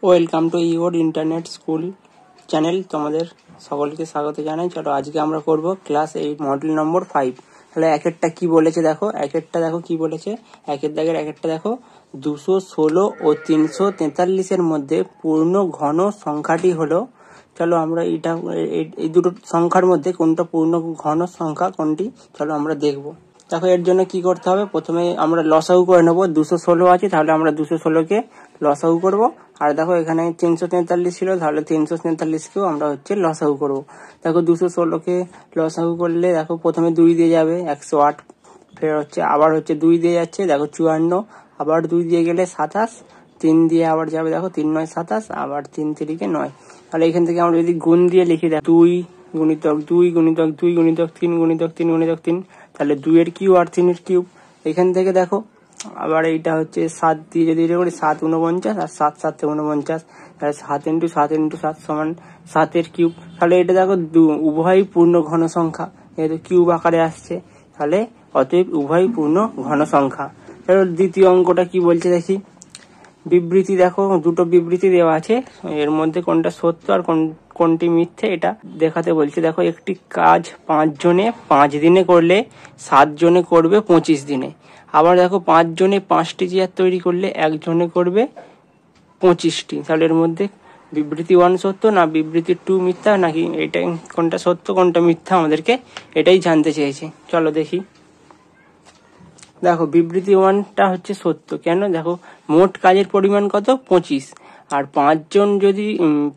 Welcome to your internet school channel. তোমাদের সকলকে স্বাগত জানাই। চলো আজকে আমরা করব ক্লাস 8 মডেল নম্বর 5। তাহলে একেরটা কি বলেছে দেখো, একেরটা দেখো কি বলেছে। একের দাগের একেরটা দেখো, 216 ও 343-এর মধ্যে পূর্ণ ঘন সংখ্যাটি হলো। চলো আমরা এই দুটো সংখ্যার মধ্যে কোনটা পূর্ণ ঘন সংখ্যা কোনটি, চলো আমরা দেখবো। দেখো এর জন্য কি করতে হবে, প্রথমে আমরা লসাগু করে নেবো। 216 আছে, তাহলে আমরা 216-কে লসাগু করব। আর দেখো এখানে 343 ছিল, তাহলে 343-কেও আমরা লসাগু করব। দেখো 216-কে লসাগু করলে দেখো প্রথমে 2 দিয়ে যাবে 108, ফের আবার 2 দিয়ে যাচ্ছে দেখো 54, আবার 2 দিয়ে গেলে 27, 3 দিয়ে আবার যাবে দেখো 3 9 27, আবার 3 3 9। তাহলে এখান থেকে আমরা যদি গুণ দিয়ে লিখি দেখো 2 গুণিতক 2 গুণিতক 2 গুণিতক 3 গুণিতক 3 গুণিতক 3, তাহলে 2 এর কিউব আর 3 এর কিউব। এখান থেকে দেখো আবার এইটা 7 দিয়ে যদি এটা করি 7 49 আর 7 7 49, তাহলে 7 × 7 × 7 সমান 7 এর কিউব। তাহলে এটা দেখো উভয়ই পূর্ণ ঘন সংখ্যা, যেহেতু কিউব আকারে আসছে, তাহলে অতএব উভয়ই পূর্ণ ঘন সংখ্যা। তাহলে দ্বিতীয় অঙ্কটা কি বলছে দেখি। বিবৃতি দেখো, দুটো বিবৃতি দেওয়া আছে, এর মধ্যে কোনটা সত্য আর কোনটি মিথ্যে এটা দেখাতে বলছে। দেখো একটি কাজ 5 জনে 5 দিনে করলে 7 জনে করবে 25 দিনে। আবার দেখো 5 জনে 5টি চেয়ার তৈরি করলে 1 জনে করবে 25টি। তাহলে এর মধ্যে বিবৃতি 1 সত্য না বিবৃতি 2 মিথ্যা, নাকি এটা কোনটা সত্য কোনটা মিথ্যা আমাদেরকে এটাই জানতে চেয়েছে। চলো দেখি। দেখো বিবৃতি 1টা সত্য। কেন? দেখো মোট কাজের পরিমাণ কত? 25। আর 5 জন যদি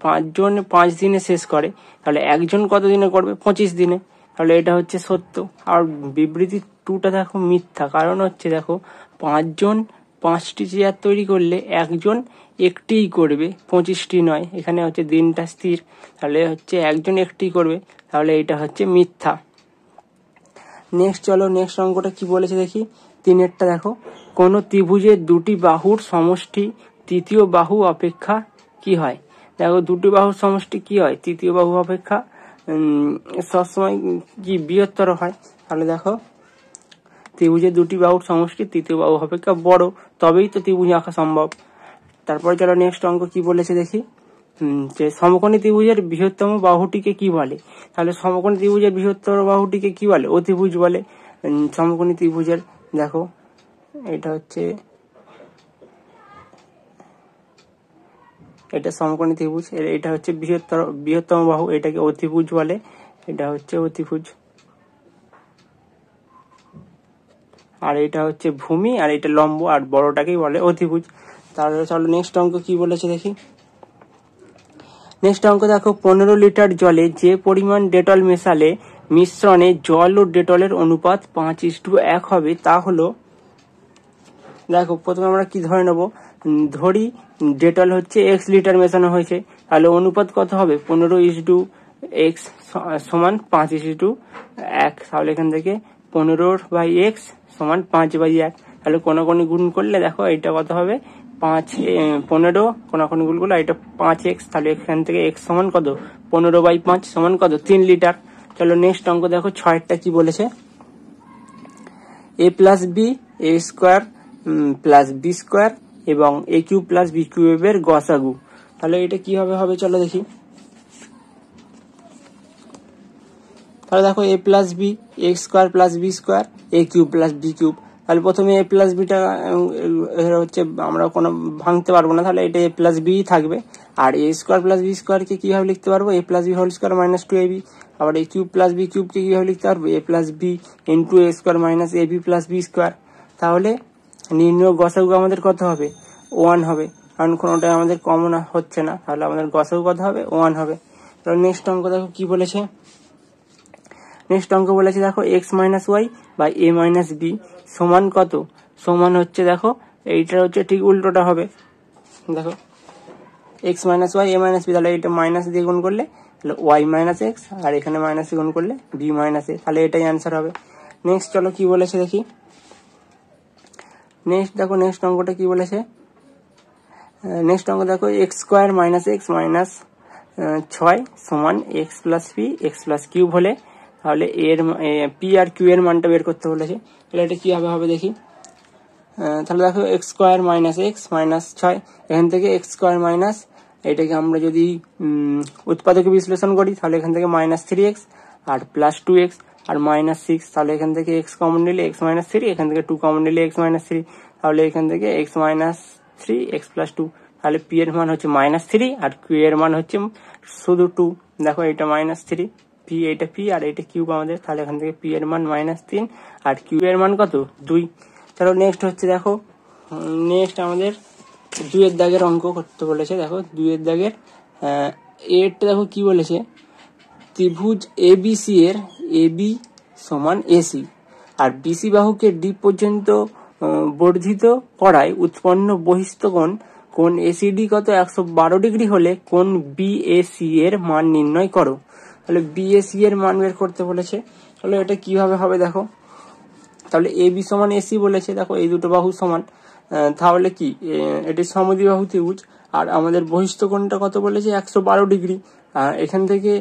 5 জন 5 দিনে শেষ করে, তাহলে 1 জন কত দিনে করবে? 25 দিনে। তাহলে এটা সত্য। আর বিবৃতি 2টা দেখো মিথ্যা। কারণ দেখো 5 জন 5টি চেয়ার তৈরি করলে 1 জন একটিই করবে, 25টি নয়। এখানে দিনটা স্থির, তাহলে 1 জন একটিই করবে, তাহলে এটা মিথ্যা। নেক্সট চলো নেক্সট অঙ্কটা কি বলেছে দেখি। 3-এরটা দেখো, কোন ত্রিভুজের দুটি বাহুর সমষ্টি তৃতীয় বাহু অপেক্ষা কি হয়? দেখো দুটি বাহুর সমষ্টি কি হয়? তৃতীয় বাহু অপেক্ষা সবসময় কি বৃহত্তর হয়। তাহলে দেখো ত্রিভুজের দুটি বাহুর সমষ্টি তৃতীয় বাহু অপেক্ষা বড়, তবেই তো ত্রিভুজ আঁকা সম্ভব। তারপরে চলো নেক্সট অঙ্ক কি বলেছে দেখি। যে সমকোণী ত্রিভুজের বৃহত্তম বাহুটিকে কি বলে? তাহলে সমকোণী ত্রিভুজের বৃহত্তর বাহুটিকে কি বলে? অতিভুজ বলে। সমকোণী ত্রিভুজের দেখো এটা এটা সমকোণী ত্রিভুজ, এটা বৃহত্তম বাহু, এটাকে অতিভুজ বলে। এটা অতিভুজ। আর এটা ভূমি, আর এটা লম্ব, আর বড়টাকেই বলে অতিভুজ। তাহলে চলো নেক্সট অঙ্ক কি বলেছে দেখি। নেক্সট অঙ্ক দেখো, 15 লিটার জলে যে পরিমাণ ডেটল মেশালে মিশ্রণে জল ও ডেটলের অনুপাত 5:1 হবে, তা হলো। দেখো প্রথমে আমরা কি ধরে নেব, ধরি ডেটল x লিটার মেশানো হয়েছে, তাহলে অনুপাত কত হবে? 15:x সমান 5:1। তাহলে এখান থেকে 15/x সমান 5/1। তাহলে কোনাকুনি গুণ করলে দেখো এটা কত হবে? 15 কোনাকুনি গুণ করলে এটা 5x। তাহলে এখান থেকে x সমান কত? 15/5 সমান কত? 3 লিটার। চলো নেক্সট অঙ্ক দেখো, 6-এরটা কি বলেছে। a + b a² + b² এবং a³ + b³ এর গসাগু। তাহলে এটা কিভাবে হবে চলো দেখি। তাহলে দেখো a + b a² + b², a³ + b³। তাহলে প্রথমে a + bটা আমরা কোনো ভাঙতে পারবো না, তাহলে এটা a + b থাকবে। আর a² + b² কে কিভাবে লিখতে পারবো? a + b² - 2ab। আবার a³ + b³ কে কিভাবে লিখতে পারবো? a + b × a² - ab + b²। তাহলে নির্ণয় গসাগু আমাদের কত হবে? 1 হবে, কারণ কোনোটাই আমাদের কমন হচ্ছে না। তাহলে আমাদের গসাগু কত হবে? 1 হবে। তাহলে নেক্সট অঙ্ক দেখো কি বলেছে। নেক্সট অঙ্ক বলেছে দেখো, x - y বা a - b সমান কত? সমান দেখো এইটা ঠিক উল্টোটা হবে। দেখো x - y a - b, তাহলে এটা মাইনাস দিয়ে গুণ করলে তাহলে y - x, আর এখানে মাইনাস দিয়ে গুণ করলে b - a, তাহলে এটাই অ্যান্সার হবে। নেক্সট চলো কি বলেছে দেখি। নেক্সট দেখো নেক্সট অঙ্কটা কি বলেছে। নেক্সট অঙ্ক দেখো, x² - x - 6 সমান x + p x + q হলে, তাহলে এর p আর q এর মানটা বের করতে বলেছে। তাহলে এটা কিভাবে হবে দেখি। তাহলে দেখো x² - x - 6, এখান থেকে x² - এটাকে আমরা যদি উৎপাদকে বিশ্লেষণ করি তাহলে এখান থেকে -3x আর +2x আর -6, তাহলে এখান থেকে x কমন নিলে x -3, এখান থেকে 2 কমন নিলে x -3, তাহলে এখান থেকে x -3 x + 2, তাহলে p এর মান হচ্ছে -3 আর q এর মান হচ্ছে শুধু 2। দেখো এটা -3, p এটা p আর এটা কিউব আমাদের, তাহলে এখান থেকে p এর মান -3 আর q এর মান কত 2। চলো নেক্সট হচ্ছে দেখো, নেক্সট আমাদের 2 এর দাগের অঙ্ক করতে বলেছে। দেখো 2 এর দাগের এরটা দেখো কি বলেছে, ত্রিভুজ ABC এর AB সমান AC আর BC বাহুকে D পর্যন্ত বর্ধিত করায় উৎপন্ন বহিস্থ কোণ ACD কত 112 ডিগ্রি হলে কোণ BAC এর মান নির্ণয় করো। তাহলে BAC এর মান বের করতে বলেছে। তাহলে এটা কিভাবে হবে দেখো, তাহলে AB সমান AC বলেছে, দেখো এই দুটো বাহু সমান, তাহলে কি এটি সমদ্বিবাহু ত্রিভুজ আর আমাদের বহিস্থ কোণটা কত বলেছে 112 ডিগ্রি। এখান থেকে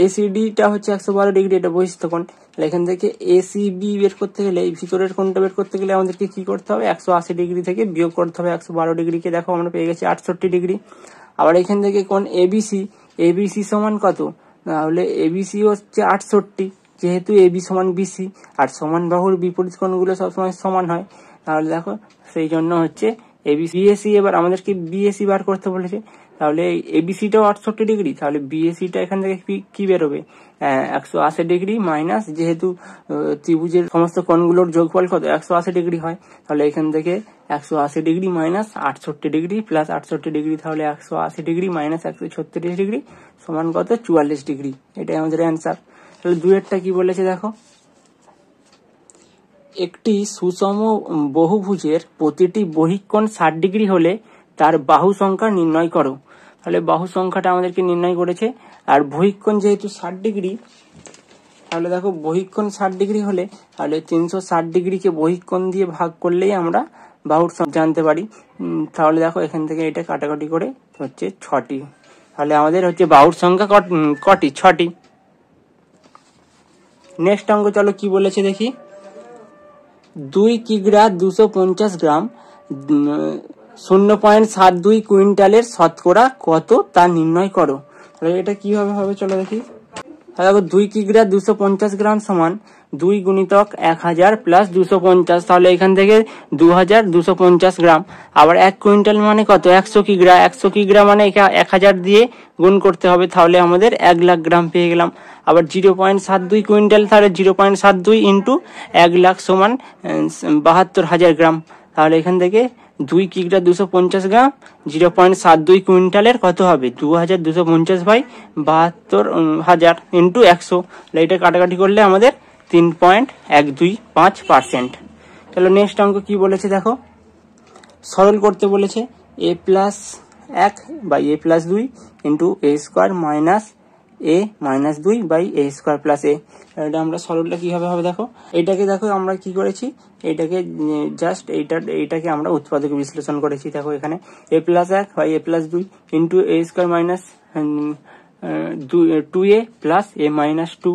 ACD টা হচ্ছে 112 ডিগ্রি, এটা বহিস্থ কোণ। এখান থেকে ACB বের করতে গেলে, এই ভিতরের কোণটা বের করতে গেলে আমাদেরকে কি করতে হবে, 180 ডিগ্রি থেকে বিয়োগ করতে হবে 112 ডিগ্রিকে। দেখো আমরা পেয়ে গেছি 68 ডিগ্রি। আবার এখান থেকে কোণ ABC সমান কত, তাহলে ABC হচ্ছে 68, যেহেতু AB সমান BC আর সমান বাহুর বিপরীত কোণগুলো সবসময় সমান হয়, তাহলে দেখো সেই জন্য হচ্ছে BAC। এবার আমাদেরকে BAC বার করতে বলেছে, তাহলে ABCটাও 68 ডিগ্রি, তাহলে BACটা এখান থেকে কি বেরোবে 180 ডিগ্রি মাইনাস, যেহেতু ত্রিভুজের সমস্ত কোণগুলোর যোগফল কত 180 ডিগ্রি হয়, তাহলে এখান থেকে 180 degree minus 68 degree plus 68 degree, তাহলে 180 ডিগ্রি মাইনাস 136 ডিগ্রি সমান কত 44 ডিগ্রি। এটাই আমাদের অ্যান্সার। তাহলে 2 এরটা কি বলেছে দেখো, একটি সুষম বহুভুজের প্রতিটি বহিঃকোণ 60 ডিগ্রি হলে তার বাহু সংখ্যা নির্ণয় করো। তাহলে বাহু সংখ্যাটা আমাদেরকে নির্ণয় করেছে, আর বহিঃকোণ যেহেতু 60 ডিগ্রি, তাহলে দেখো বহিঃকোণ 60 ডিগ্রি হলে তাহলে 360 ডিগ্রিকে বহিঃকোণ দিয়ে ভাগ করলেই আমরা বাহুর সংখ্যা জানতে পারি। তাহলে দেখো এখান থেকে এটা কাটাকাটি করে হচ্ছে 6টি, তাহলে আমাদের হচ্ছে বাহুর সংখ্যা কটি 6টি। নেক্সট অঙ্ক চলো কি বলেছে দেখি, 2 কিগ্রা 250 গ্রাম 0.72 কুইন্টালের শতকরা কত তা নির্ণয় করো। তাহলে এটা কিভাবে হবে চলো দেখি। তাহলে 2 কিগ্রা 250 গ্রাম সমান 2 গুণিতক 1000 প্লাস 250, তাহলে এখান থেকে 2250 গ্রাম। আবার 1 কুইন্টাল মানে কত 100 কিগ্রা, 100 কিগ্রা মানে 1000 দিয়ে গুণ করতে হবে, তাহলে আমাদের 1 লাখ গ্রাম পেয়ে গেলাম। আবার 0.72 কুইন্টাল, তাহলে 0.72 ইন্টু 1 লাখ সমান 72,000 গ্রাম। তাহলে এখান থেকে 2 কিগ্রা 250 গ্রাম 0.72 কুইন্টালের কত হবে 2250 বাই 72,000 ইন্টু 100, এটা কাটাকাটি করলে আমাদের 3.125%। তাহলে নেক্সট অঙ্ক কি বলেছে দেখো, সরল করতে বলেছে a+1 by a+2 into a square minus a-2 by a square plus a। এটা আমরা সরলটা কিভাবে হবে দেখো, এটাকে দেখো আমরা কি করেছি, এটাকে জাস্ট এইটাকে আমরা উৎপাদকে বিশ্লেষণ করেছি। দেখো এখানে a+1 by a+2 into a square minus 2a plus a-2,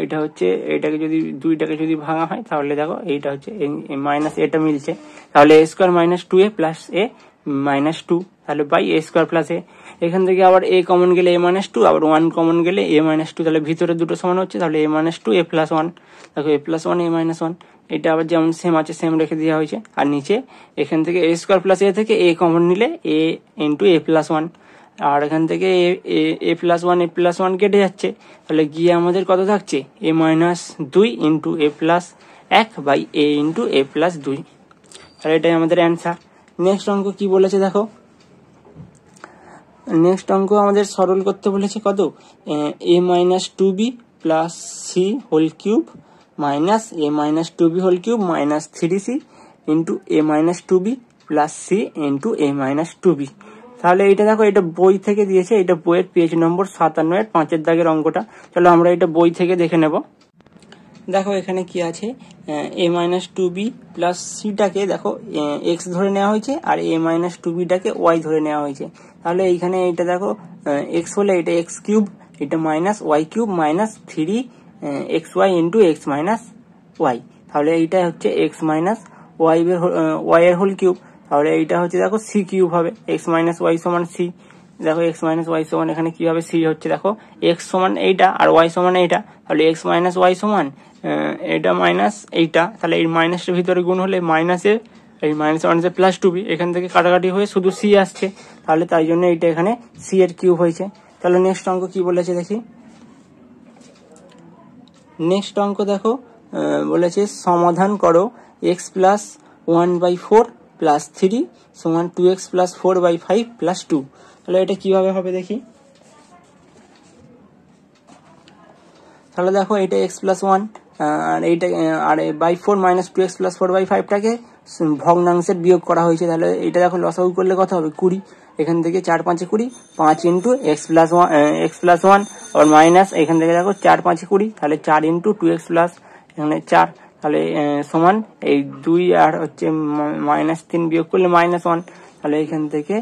এটা হচ্ছে এটাকে যদি 2টাকে যদি ভাঙা হয় তাহলে দেখো এইটা হচ্ছে মাইনাস এটা মিলছে, তাহলে a square minus 2a plus a-2, তাহলে by a square plus a। এখান থেকে আবার a কমন গেলে a-2, আবার 1 কমন গেলে a-2, তাহলে ভিতরে দুটো সমান হচ্ছে, তাহলে a-2 a+1, দেখো a+1 a-1, এটা আবার যেমন সেম আছে সেম রেখে দেওয়া হয়েছে। আর নিচে এখান থেকে a স্কোয়ার প্লাস a থেকে a কমন নিলে a ইন্টু a+1, আর এখান থেকে a+1 কেটে যাচ্ছে, তাহলে গিয়ে আমাদের কত থাকছে a-2 into a+1 by a into a+2, তাহলে এটাই আমাদের অ্যান্সার। নেক্সট অঙ্ক কি বলেছে দেখো, নেক্সট অঙ্ক আমাদের সরল করতে বলেছে কত a-2b plus c whole cube minus a-2b whole cube minus 3c into a-2b plus c into a-2b। তাহলে এটা দেখো এটা বই থেকে দিয়েছে, এটা বইয়ের পেজ নম্বর 57 এর 5 এর দাগের অঙ্কটা। চলো আমরা এটা বই থেকে দেখে নেব। দেখো এখানে কি আছে, a-2b প্লাস c-টাকে দেখো x ধরে নেওয়া হয়েছে আর a-2b-টাকে y ধরে নেওয়া হয়েছে। তাহলে এইখানে এটা দেখো x হলে এটা x কিউব, এটা minus y cube minus 3xy into x minus y, তাহলে এইটা হচ্ছে x মাইনাস y এর হোল কিউব, তাহলে এইটা হচ্ছে দেখো c কিউব হবে, x মাইনাস y সমান c, দেখো এক্স মাইনাস ওয়াই সমান এখানে কি হবে, সি হচ্ছে দেখো এক্স সমান এইটা আর ওয়াই সমান এইটা, তাহলে এক্স মাইনাস ওয়াই সমান এটা মাইনাস এইটা, তাহলে এই মাইনাসের ভিতরে গুণ হলে মাইনাসে এই মাইনাস মাইনাসে প্লাস টু বি, এখান থেকে কাটাকাটি হয়ে শুধু সি আসছে, তাহলে তাই জন্য এইটা এখানে সি এর কিউব হয়েছে। তাহলে নেক্সট অঙ্ক কি বলেছে দেখি। নেক্সট অঙ্ক দেখো বলেছে সমাধান করো এক্স প্লাস 1/4 প্লাস 3 সমান 2x প্লাস 4/5 প্লাস 2। তাহলে এটা কিভাবে হবে দেখি। তাহলে দেখো এটা x প্লাস 1 আর এইটা আর বাই 4 মাইনাস 2x প্লাস 4/5টাকে ভগ্নাংশের বিয়োগ করা হয়েছে। তাহলে এটা দেখো লসাগু করলে কত হবে 20, এখান থেকে 4 5 20, 5 ইন্টু x প্লাস 1 আর মাইনাস এখান থেকে দেখো 4 5 20, তাহলে 4 ইন্টু 2x প্লাস এখানে 4, তাহলে সমান এই 2 আর হচ্ছে মাইনাস 3 বিয়োগ করলে মাইনাস 1, তাহলে এখান থেকে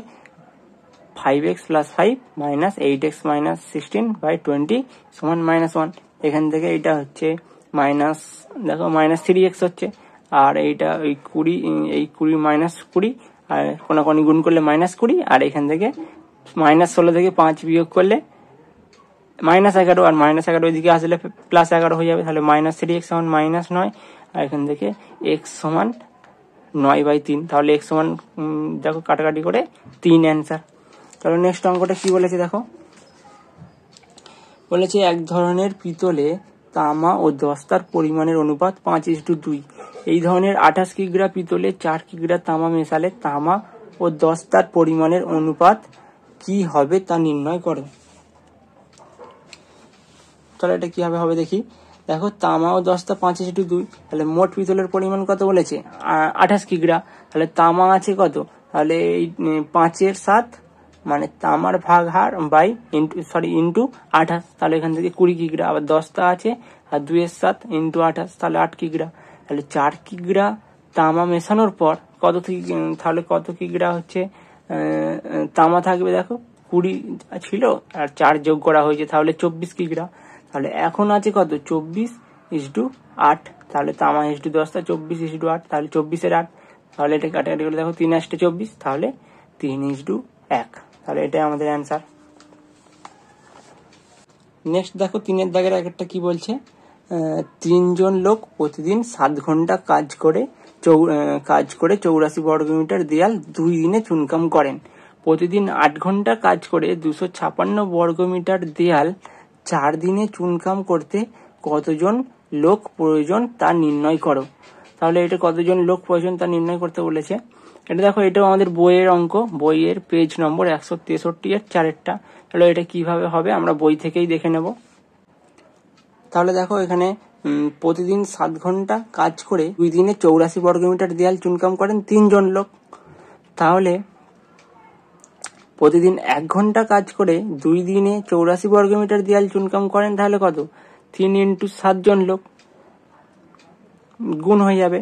5x plus 5 minus 8x minus 16/20 সমান মাইনাস 1। এখান থেকে এটা হচ্ছে মাইনাস দেখো মাইনাস 3x হচ্ছে, আর এইটা ওই 20 মাইনাস 20 আর কোনাকুনি গুণ করলে মাইনাস 20, আর এখান থেকে মাইনাস 16 থেকে 5 বিয়োগ করলে মাইনাস 11, আর মাইনাস 11 ওইদিকে আসলে প্লাস 11 হয়ে যাবে, তাহলে মাইনাস 3x সমান মাইনাস 9, আর এখান থেকে x সমান 9/3, তাহলে x সমান দেখো কাটাকাটি করে 3 অ্যান্সার। তাহলে নেক্সট অঙ্কটা কি বলেছে দেখো। বলেছে এক ধরনের পিতলে তামা ও দস্তার পরিমাণের অনুপাত 5:2। এই ধরনের 28 কিগ্রা পিতলে 4 কিগ্রা তামা মেশালে তামা ও দস্তার পরিমাণের অনুপাত কি হবে তা নির্ণয় করো। তাহলে এটা কিভাবে হবে দেখি। দেখো তামা ও দস্তা 5:2, তাহলে মোট পিতলের পরিমাণ কত বলেছে 28 কিগ্রা, তাহলে তামা আছে কত, তাহলে এই 5 এর 7 মানে তামার ভাগ হার বাই ইন্টু 28, তাহলে এখান থেকে 20 কিগ্রা, আবার দস্তা আছে আর 2 এর 7 ইন্টু 28, তাহলে 8 কিগ্রা, তাহলে 4 কিগ্রা তামা মেশানোর পর তাহলে কত কিগ্রা হচ্ছে তামা থাকবে দেখো 20 ছিল আর 4 যোগ করা হয়েছে, তাহলে 24 কিগ্রা। তাহলে এখন আছে কত 24:8, তাহলে তামা ইস্টু দস্তা 24:8, তাহলে 24-এর 8, তাহলে এটা কাটাকাটি করে দেখো 3 8 24, তাহলে 3:1, তাহলে এটাই আমাদের অ্যান্সার। নেক্সট দেখো 3-এর দাগের একটা কি বলছে, 3 জন লোক প্রতিদিন 7 ঘন্টা কাজ করে 84 বর্গমিটার দেয়াল 2 দিনে চুনকাম করেন। প্রতিদিন 8 ঘন্টা কাজ করে 256 বর্গমিটার দেয়াল 4 দিনে চুনকাম করতে কতজন লোক প্রয়োজন তা নির্ণয় করো। তাহলে এটা কতজন লোক প্রয়োজন তা নির্ণয় করতে বলেছে। এটা দেখো এটাও আমাদের বইয়ের অঙ্ক, বইয়ের পেজ নম্বর 163 এর 4-এরটা। তাহলে এটা কিভাবে হবে আমরা বই থেকেই দেখে নেব। তাহলে দেখো এখানে প্রতিদিন 7 ঘন্টা কাজ করে 2 দিনে 84 বর্গমিটার দেয়াল চুনকাম করেন 3 জন লোক। তাহলে প্রতিদিন 1 ঘন্টা কাজ করে 2 দিনে 84 বর্গমিটার দেয়াল চুনকাম করেন, তাহলে কত 3 ইন্টু 7 জন লোক গুণ হয়ে যাবে।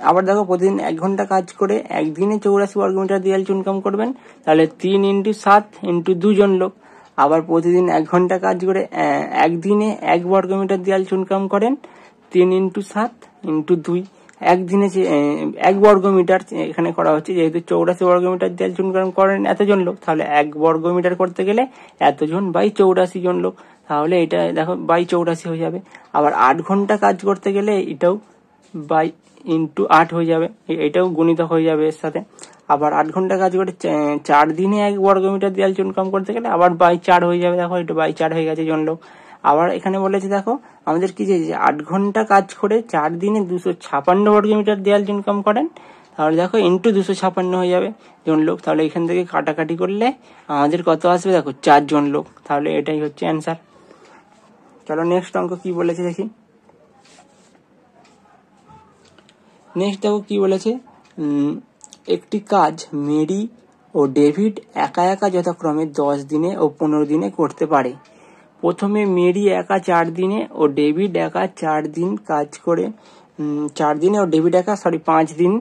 আবার দেখো প্রতিদিন 1 ঘন্টা কাজ করে 1 দিনে 84 বর্গমিটার দেয়াল চুনকাম করবেন, তাহলে 3 ইন্টু 7 ইন্টু 2 জন লোক। আবার প্রতিদিন 1 ঘন্টা কাজ করে 1 দিনে 1 বর্গমিটার দেয়াল চুনকাম করেন, 3 ইন্টু 7 ইন্টু 2, 1 দিনে 1 বর্গমিটার এখানে করা হচ্ছে, যেহেতু 84 বর্গমিটার দেয়াল চুনকাম করেন এতজন লোক, তাহলে 1 বর্গমিটার করতে গেলে এতজন বাই 84 জন লোক, তাহলে এটা দেখো বাই 84 হয়ে যাবে। আবার 8 ঘন্টা কাজ করতে গেলে এটাও বাই ইন্টু 8 হয়ে যাবে, এটাও গুণিত হয়ে যাবে এর সাথে। আবার 8 ঘন্টা কাজ করে 4 দিনে 1 বর্গমিটার দেয়াল চুনকাম করতে গেলে আবার বাই 4 হয়ে যাবে, দেখো এটা বাই 4 হয়ে গেছে জন লোক। আবার এখানে বলেছে দেখো আমাদের কি যে 8 ঘন্টা কাজ করে 4 দিনে 256 বর্গমিটার দেয়াল চুনকাম করেন, তাহলে দেখো ইন্টু 256 হয়ে যাবে জন লোক, তাহলে এখান থেকে কাটাকাটি করলে আমাদের কত আসবে দেখো 4 জন লোক, তাহলে এটাই হচ্ছে অ্যান্সার। চলো নেক্সট অঙ্ক কি বলেছে দেখি। নেক্সট দেখো কি বলেছে, একটি কাজ মেরি ও ডেভিড একা একা যথাক্রমে 10 দিনে ও 15 দিনে করতে পারে। প্রথমে মেরি একা 4 দিনে ও ডেভিড একা 4 দিন কাজ করে 4 দিনে ও ডেভিড একা 5 দিন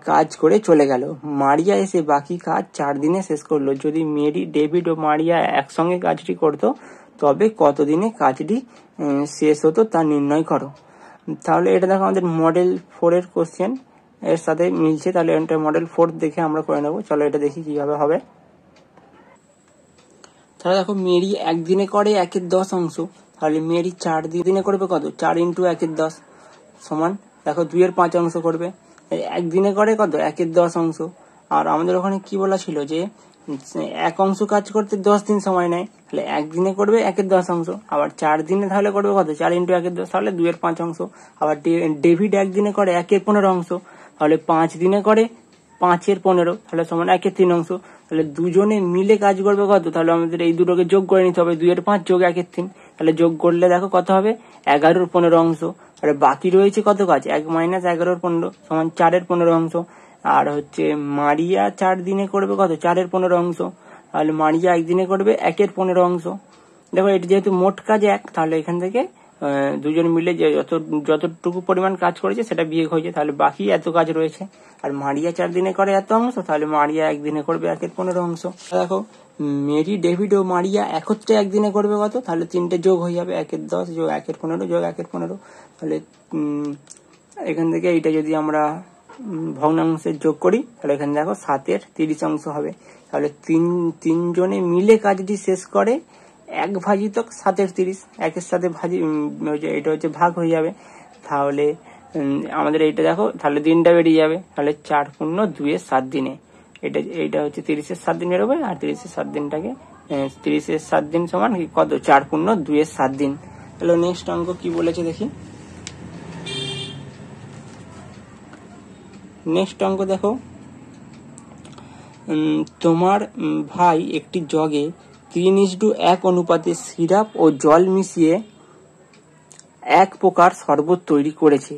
কাজ করে চলে গেল। মারিয়া এসে বাকি কাজ 4 দিনে শেষ করলো। যদি মেরি, ডেভিড ও মারিয়া একসঙ্গে কাজটি করতো তবে কতদিনে কাজটি শেষ হতো তা নির্ণয় করো। তাহলে এটা দেখো আমাদের মডেল 4 এর কোশ্চেন এর সাথে মিলছে, তাহলে এটা মডেল 4 দেখে আমরা করে নেবো। চলো এটা দেখি কিভাবে হবে। তাহলে দেখো মেরি একদিনে করে 1/10 অংশ, তাহলে মেরি 4 দিনে করবে কত, 4 × 1/10 সমান দেখো 2/5 অংশ করবে। একদিনে করে কত, 1/10 অংশ। আর আমাদের ওখানে কি বলা ছিল যে 1 অংশ কাজ করতে 10 দিন সময় নেয়, তাহলে একদিনে করবে 1/10 অংশ। আবার 4 দিনে তাহলে করবে কত, 4 × 1/10, তাহলে 2/5 অংশ। আবার ডেভিড একদিনে করে 1/15 অংশ, তাহলে 5 দিনে করে 5/15, তাহলে সমান 1/3 অংশ। তাহলে দুজনে মিলে কাজ করবে কত, তাহলে আমাদের এই দুটোকে যোগ করে নিতে হবে, 2/5 যোগ 1/3, তাহলে যোগ করলে দেখো কত হবে, 11/15 অংশ। আর বাকি রয়েছে কত কাজ, 1 - 11/15 সমান 4/15 অংশ। আর হচ্ছে মারিয়া 4 দিনে করবে কত, 4/15 অংশ, তাহলে মারিয়া একদিনে করবে 1/15 অংশ। দেখো এটা যেহেতু মোট কাজ 1, তাহলে এখান থেকে দুজন মিলে যে যতটুকু পরিমাণ কাজ করেছে সেটা বিয়োগ হয়েছে, তাহলে বাকি এত কাজ রয়েছে। আর মারিয়া 4 দিনে করে এত অংশ, তাহলে মারিয়া একদিনে করবে 1/15 অংশ। দেখো মেরি, ডেভিড ও মারিয়া একত্রে একদিনে করবে কত, তাহলে তিনটে যোগ হয়ে যাবে, 1/10 যোগ 1/15 যোগ 1/15, তাহলে এখান থেকে এইটা যদি আমরা ভগ্নাংশের যোগ করি, তাহলে এখানে দেখো 7/30 অংশ হবে। তাহলে তিনজনে মিলে কাজটি শেষ করে 1/7/30, 1-এর সাথে এটা হচ্ছে ভাগ হয়ে যাবে। তাহলে আমাদের এইটা দেখো, তাহলে দিনটা বেরিয়ে যাবে, তাহলে 4 × 2 = 7 দিনে, এইটা হচ্ছে 30-এর 7 দিন বেরোবে। আর 30-এর 7 দিনটাকে 30-এর 7 দিন সমান কত, 4 × 2 = 7 দিন। তাহলে নেক্সট অঙ্ক কি বলেছে দেখি। নেক্সট অঙ্ক দেখো, তোমার ভাই একটি জগে 3:1 অনুপাতে সিরাপ ও জল মিশিয়ে এক প্রকার শরবত তৈরি করেছে।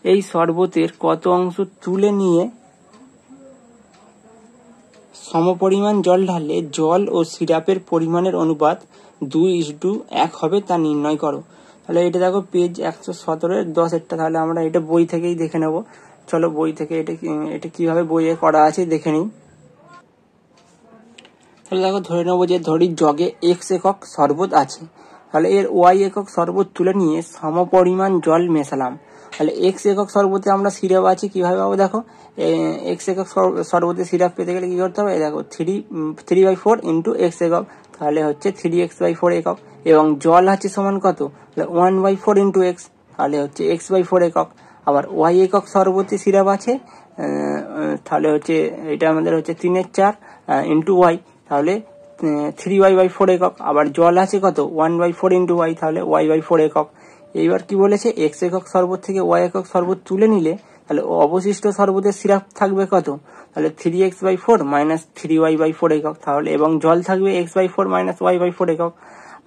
এই শরবতের কত অংশ তুলে নিয়ে সমপরিমাণ জল ঢাললে জল ও সিরাপের পরিমাণের অনুপাত 2:1 হবে তা নির্ণয় করো। তাহলে এটা দেখো পেজ 117-এর 10-এরটা, তাহলে আমরা এটা বই থেকেই দেখে নেব। চলো বই থেকে এটা কিভাবে বইয়ে করা আছে দেখে নিই। তাহলে দেখো ধরে নেবো যে ধরি জগে x একক শরবত আছে, তাহলে এর y একক শরবত তুলে নিয়ে সমপরিমাণ জল মেশালাম। তাহলে x একক শরবতে আমরা সিরাপ আছে, কিভাবে পাবো দেখো, x একক শরবতে সিরাপ পেতে গেলে কি করতে হবে, দেখো 3/4 × x একক, তাহলে হচ্ছে 3x/4 একক। এবং জল আছে সমান কত, 1/4 × x, তাহলে হচ্ছে x/4 একক। আবার y একক শরবতে সিরাপ আছে, তাহলে হচ্ছে এটা আমাদের হচ্ছে 3/4 × y, তাহলে 3y/4 একক। আবার জল আছে কত, 1/4 × y, তাহলে y/4 একক। এইবার কি বলেছে, x একক শরবত থেকে y একক শরবত তুলে নিলে তাহলে অবশিষ্ট শরবতের সিরাপ থাকবে কত, তাহলে 3x/4 - 3y/4 একক, তাহলে এবং জল থাকবে x/4 - y/4 একক।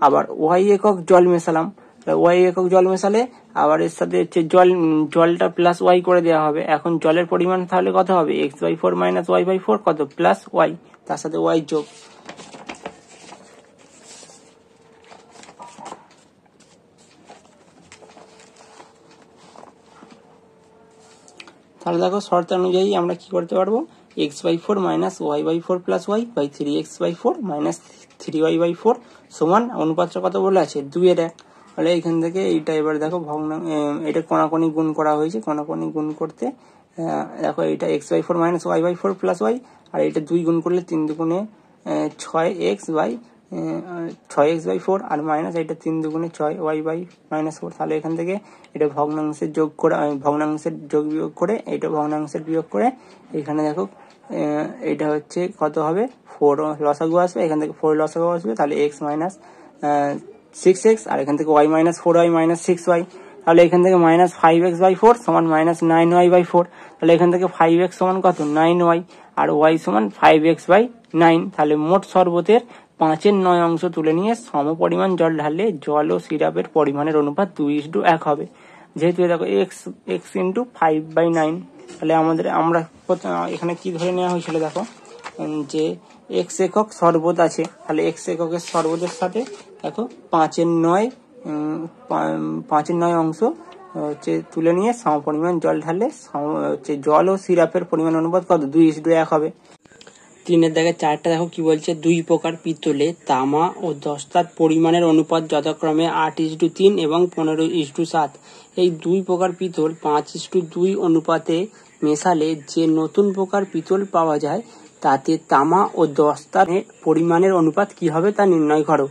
আবার y একক জল মেশালাম, y একক জল মেশালে আবার এর সাথে হচ্ছে জলটা প্লাস y করে দেওয়া হবে। এখন জলের পরিমাণ তাহলে কত হবে, x/4 - y/4 কত, প্লাস y, তার সাথে y যোগ। তাহলে দেখো শর্ত অনুযায়ী আমরা কি করতে পারবো, x/4 - y/4 + y by 3x/4 - 3y/4 সমান অনুপাতটা কত বলে আছে, 2/1। তাহলে এখান থেকে এইটা এবার দেখো এটা কোনাকুনি গুণ করা হয়েছে, কোনাকুনি গুণ করতে দেখো এটা x/4 - y/4 + y, আর এটা 2 গুণ করলে 3 দুগুণে 6x/4 আর মাইনাস এটা 3 দুগুণে 6y/-4। তাহলে এখান থেকে এটা ভগ্নাংশের যোগ করে, ভগ্নাংশের যোগ বিয়োগ করে, এটা ভগ্নাংশের বিয়োগ করে, এখানে দেখো এটা হচ্ছে কত হবে, 4 লসাগু আসবে, এখান থেকে 4 লসাগু আসবে, তাহলে x - 6x, আর এখান থেকে y - 4y - 6y, তাহলে এখান থেকে -5x/4 সমান -9y/4, তাহলে এখান থেকে 5x সমান কত, 9y, আর y সমান 5x/9। তাহলে মোট শরবতের 5/9 অংশ তুলে নিয়ে সমপরিমাণ জল ঢাললে জল ও সিরাপের পরিমাণের অনুপাত 2:1 হবে। যেহেতু দেখো x × 5/9, তাহলে আমরা এখানে কি ধরে নেওয়া হয়েছিল দেখো, যে x একক শরবত আছে, তাহলে x এককের শরবতের সাথে দেখো 5/9 অংশ হচ্ছে তুলে নিয়ে সমপরিমাণ জল ঢাললে হচ্ছে জল ও সিরাপের পরিমাণ অনুপাত কত, 2:1 হবে। 3-এর দাগে 4টা দেখো কি বলছে, 2 প্রকার পিতলে তামা ও দস্তার পরিমাণের অনুপাত যথাক্রমে 8:3 এবং 15:7। এই 2 প্রকার পিতল 5:2 অনুপাতে মেশালে যে নতুন প্রকার পিতল পাওয়া যায় তাতে তামা ও দস্তার পরিমাণের অনুপাত কি হবে তা নির্ণয় করো।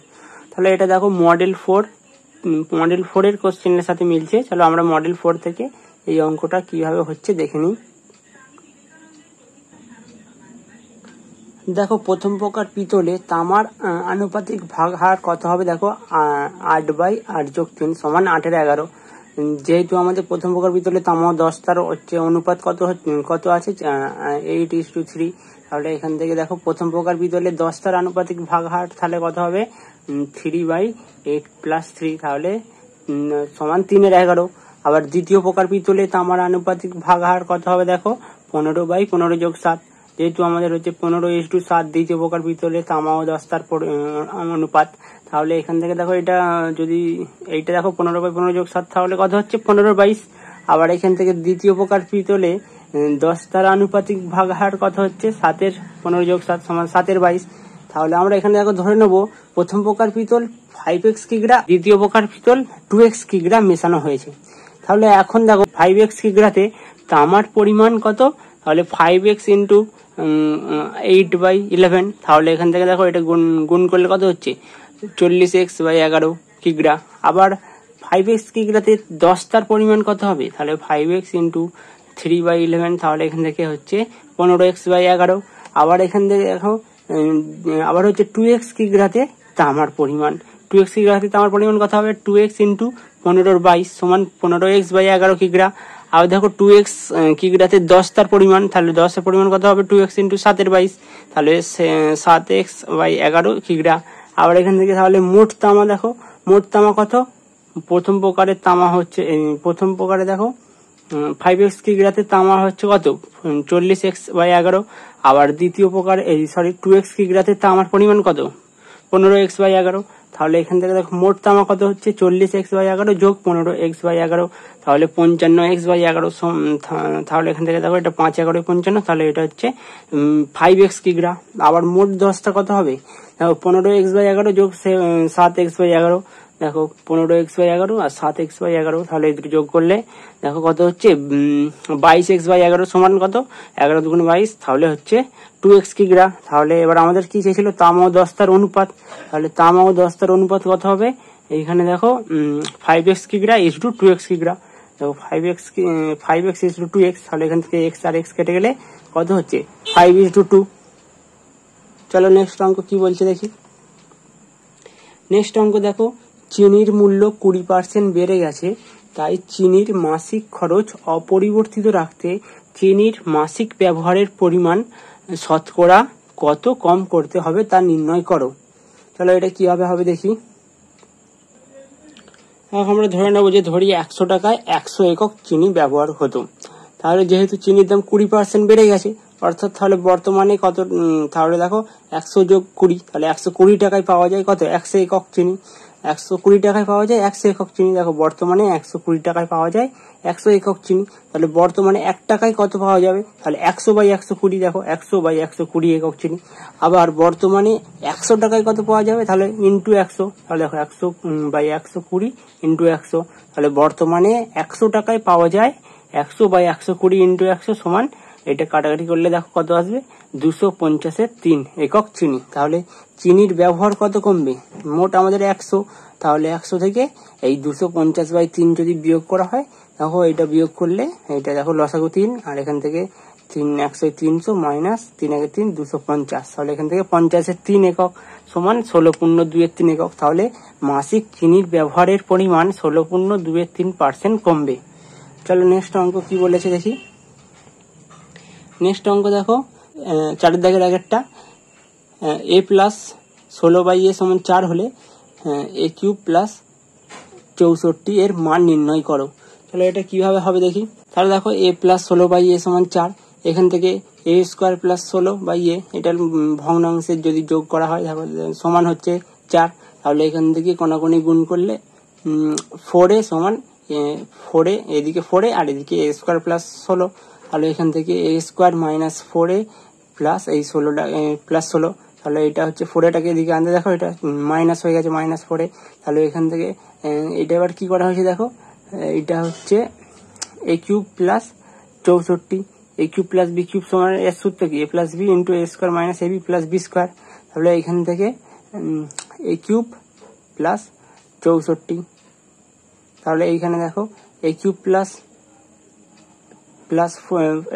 তাহলে এটা দেখো মডেল 4 এর কোশ্চেনের সাথে মিলছে। চলো আমরা মডেল 4 থেকে এই অঙ্কটা কিভাবে হচ্ছে দেখে নিই। দেখো প্রথম প্রকার পিতলে তামার আনুপাতিক ভাগ হার কত হবে, দেখো 8/8+3 = 8/11। যেহেতু আমাদের প্রথম প্রকার পিতলে তামা ও দস্তার হচ্ছে অনুপাত কত আছে 8:3, তাহলে এখান থেকে দেখো প্রথম প্রকার পিতলে দস্তার আনুপাতিক ভাগ হার তাহলে কত হবে 3/8+3, তাহলে সমান 3/11। আবার দ্বিতীয় প্রকার পিতলে তামার আনুপাতিক ভাগ হার কত হবে, দেখো 15/15+7। যেহেতু আমাদের হচ্ছে 15:7 দ্বিতীয় প্রকার পিতলে তামা ও দস্তার অনুপাত, তাহলে এখান থেকে দেখো এটা যদি এইটা দেখো 15/15+7 তাহলে কত হচ্ছে 15/22। আবার এখান থেকে দ্বিতীয় প্রকার পিতলে দস্তার আনুপাতিক ভাগ হার কত হচ্ছে 7/15+7 = 7/22। তাহলে আমরা এখানে দেখো ধরে নেবো প্রথম প্রকার পিতল 5x কিগ্রা, দ্বিতীয় প্রকার পিতল 2x কিগ্রা মেশানো হয়েছে। তাহলে এখন দেখো 5x কিগ্রাতে তামার পরিমাণ কত, তাহলে 5x × 8/11। তাহলে এখান থেকে দেখো এটা গুণ করলে কত হচ্ছে 40x/11 কিগ্রা। আবার 5x কিগ্রাতে দস্তার পরিমাণ কত হবে, তাহলে 5x × 3/11, তাহলে এখান থেকে হচ্ছে 15x/11। আবার এখান থেকে দেখো আবার হচ্ছে 2x কিগ্রাতে তামার পরিমাণ, 2x কিগ্রাতে তামার পরিমাণ কত হবে 2x × 15/22 = 15x/11 কিগ্রা। আর দেখো 2x কিগ্রাতে দস্তার পরিমাণ, তাহলে দস্তার পরিমাণ কত হবে 2x × 7/22, তাহলে 7x/11 কিগ্রা। আবার এখান থেকে তাহলে মোট তামা, দেখো মোট তামা কত, প্রথম প্রকারের তামা হচ্ছে প্রথম প্রকারে দেখো 5x কিগ্রাতে তামা হচ্ছে কত 40x/11। আবার দ্বিতীয় প্রকার 2x কিগ্রাতে তামার পরিমাণ কত 15x/11। তাহলে এখান থেকে দেখো মোট তামা কত হচ্ছে 40x/11 যোগ 15x/11, তাহলে 55x/11। তাহলে এখান থেকে দেখো এটা 5×11 = 55, তাহলে এটা হচ্ছে 5x কিগ্রা। আবার মোট দস্তা কত হবে, দেখো 15x/11 যোগ 7x/11, দেখো 15x/11 আর 7x/11, তাহলে এই দুটো যোগ করলে দেখো কত হচ্ছে 22x/11 সমান কত 11 × 2 = 22, তাহলে হচ্ছে 2x কিগ্রা। তাহলে এবার আমাদের কি চেয়েছিল তামা ও দস্তার অনুপাত, তাহলে তামা ও দস্তার অনুপাত কত হবে, এইখানে দেখো 5x কিগ্রা = 2x কিগ্রা। দেখো 5x = 2x, তাহলে এখান থেকে x আর x কেটে গেলে কত হচ্ছে 5:2। চলো নেক্সট অঙ্ক কি বলছে দেখি। নেক্সট অঙ্ক দেখো চিনির মূল্য 20% বেড়ে গেছে, তাই চিনির মাসিক খরচ অপরিবর্তিত রাখতে চিনির মাসিক ব্যবহারের পরিমাণ শতকরা কত কম করতে হবে তা নির্ণয় করো। চলো এটা কিভাবে হবে দেখি। আমরা ধরে নেবো যে ধরি 100 টাকায় 100 একক চিনি ব্যবহার হতো। তাহলে যেহেতু চিনির দাম 20% বেড়ে গেছে, অর্থাৎ তাহলে বর্তমানে কত, তাহলে দেখো 100 যোগ 20, তাহলে 120 টাকায় পাওয়া যায় কত 100 একক চিনি। 120 টাকায় পাওয়া যায় 100 একক চিনি। দেখো বর্তমানে 120 টাকায় পাওয়া যায় 100 একক চিনি, তাহলে বর্তমানে 1 টাকায় কত পাওয়া যাবে, তাহলে 100/120, দেখো 100/120 একক চিনি। আবার বর্তমানে 100 টাকায় কত পাওয়া যাবে, তাহলে ইন্টু 100, তাহলে দেখো 100/120 ইন্টু 100, তাহলে বর্তমানে 100 টাকায় পাওয়া যায় 100/120 ইন্টু 100 সমান, এটা কাটাকাটি করলে দেখো কত আসবে 250-3 একক চিনি। তাহলে চিনির ব্যবহার কত কমবে, মোট আমাদের 100, তাহলে 100 থেকে এই 250/3 যদি বিয়োগ করা হয়, দেখো এটা বিয়োগ করলে এটা দেখো লসাগু 3, আর এখান থেকে 3 100 300 মাইনাস 3 × 3 250, তাহলে এখান থেকে 50-3 একক সমান 16.2-3 একক। তাহলে মাসিক চিনির ব্যবহারের পরিমাণ 16.2-3% কমবে। চলো নেক্সট অঙ্ক কি বলেছে দেখি। নেক্সট অঙ্ক দেখো 4 দাগের আগেরটা, a + 16/a = 4 হলে a³ + 64 এর মান নির্ণয় করো। তাহলে এটা কিভাবে হবে দেখি। তাহলে দেখো a + 16/a = 4, এখান থেকে a² + 16/a এটার ভগ্নাংশের যদি যোগ করা হয় দেখো সমান হচ্ছে 4, তাহলে এখান থেকে কোনাকুনি গুণ করলে 4a = 4a, এদিকে 4a আর এদিকে a² + 16, তাহলে এখান থেকে a² - 4a প্লাস এই 16 তাহলে এটা হচ্ছে 4aটাকে এদিকে আনতে, দেখো এটা মাইনাস হয়ে গেছে -4a, তাহলে এখান থেকে এটা এবার কি করা হয়েছে দেখো, এটা হচ্ছে a³ + 64, এ কিউব প্লাস বি কিউব সমান এর সূত্র কি a plus b into A square minus A B plus b square. তাহলে এখান থেকে এ কিউব প্লাস 64, তাহলে এইখানে দেখো এ কিউব প্লাস প্লাস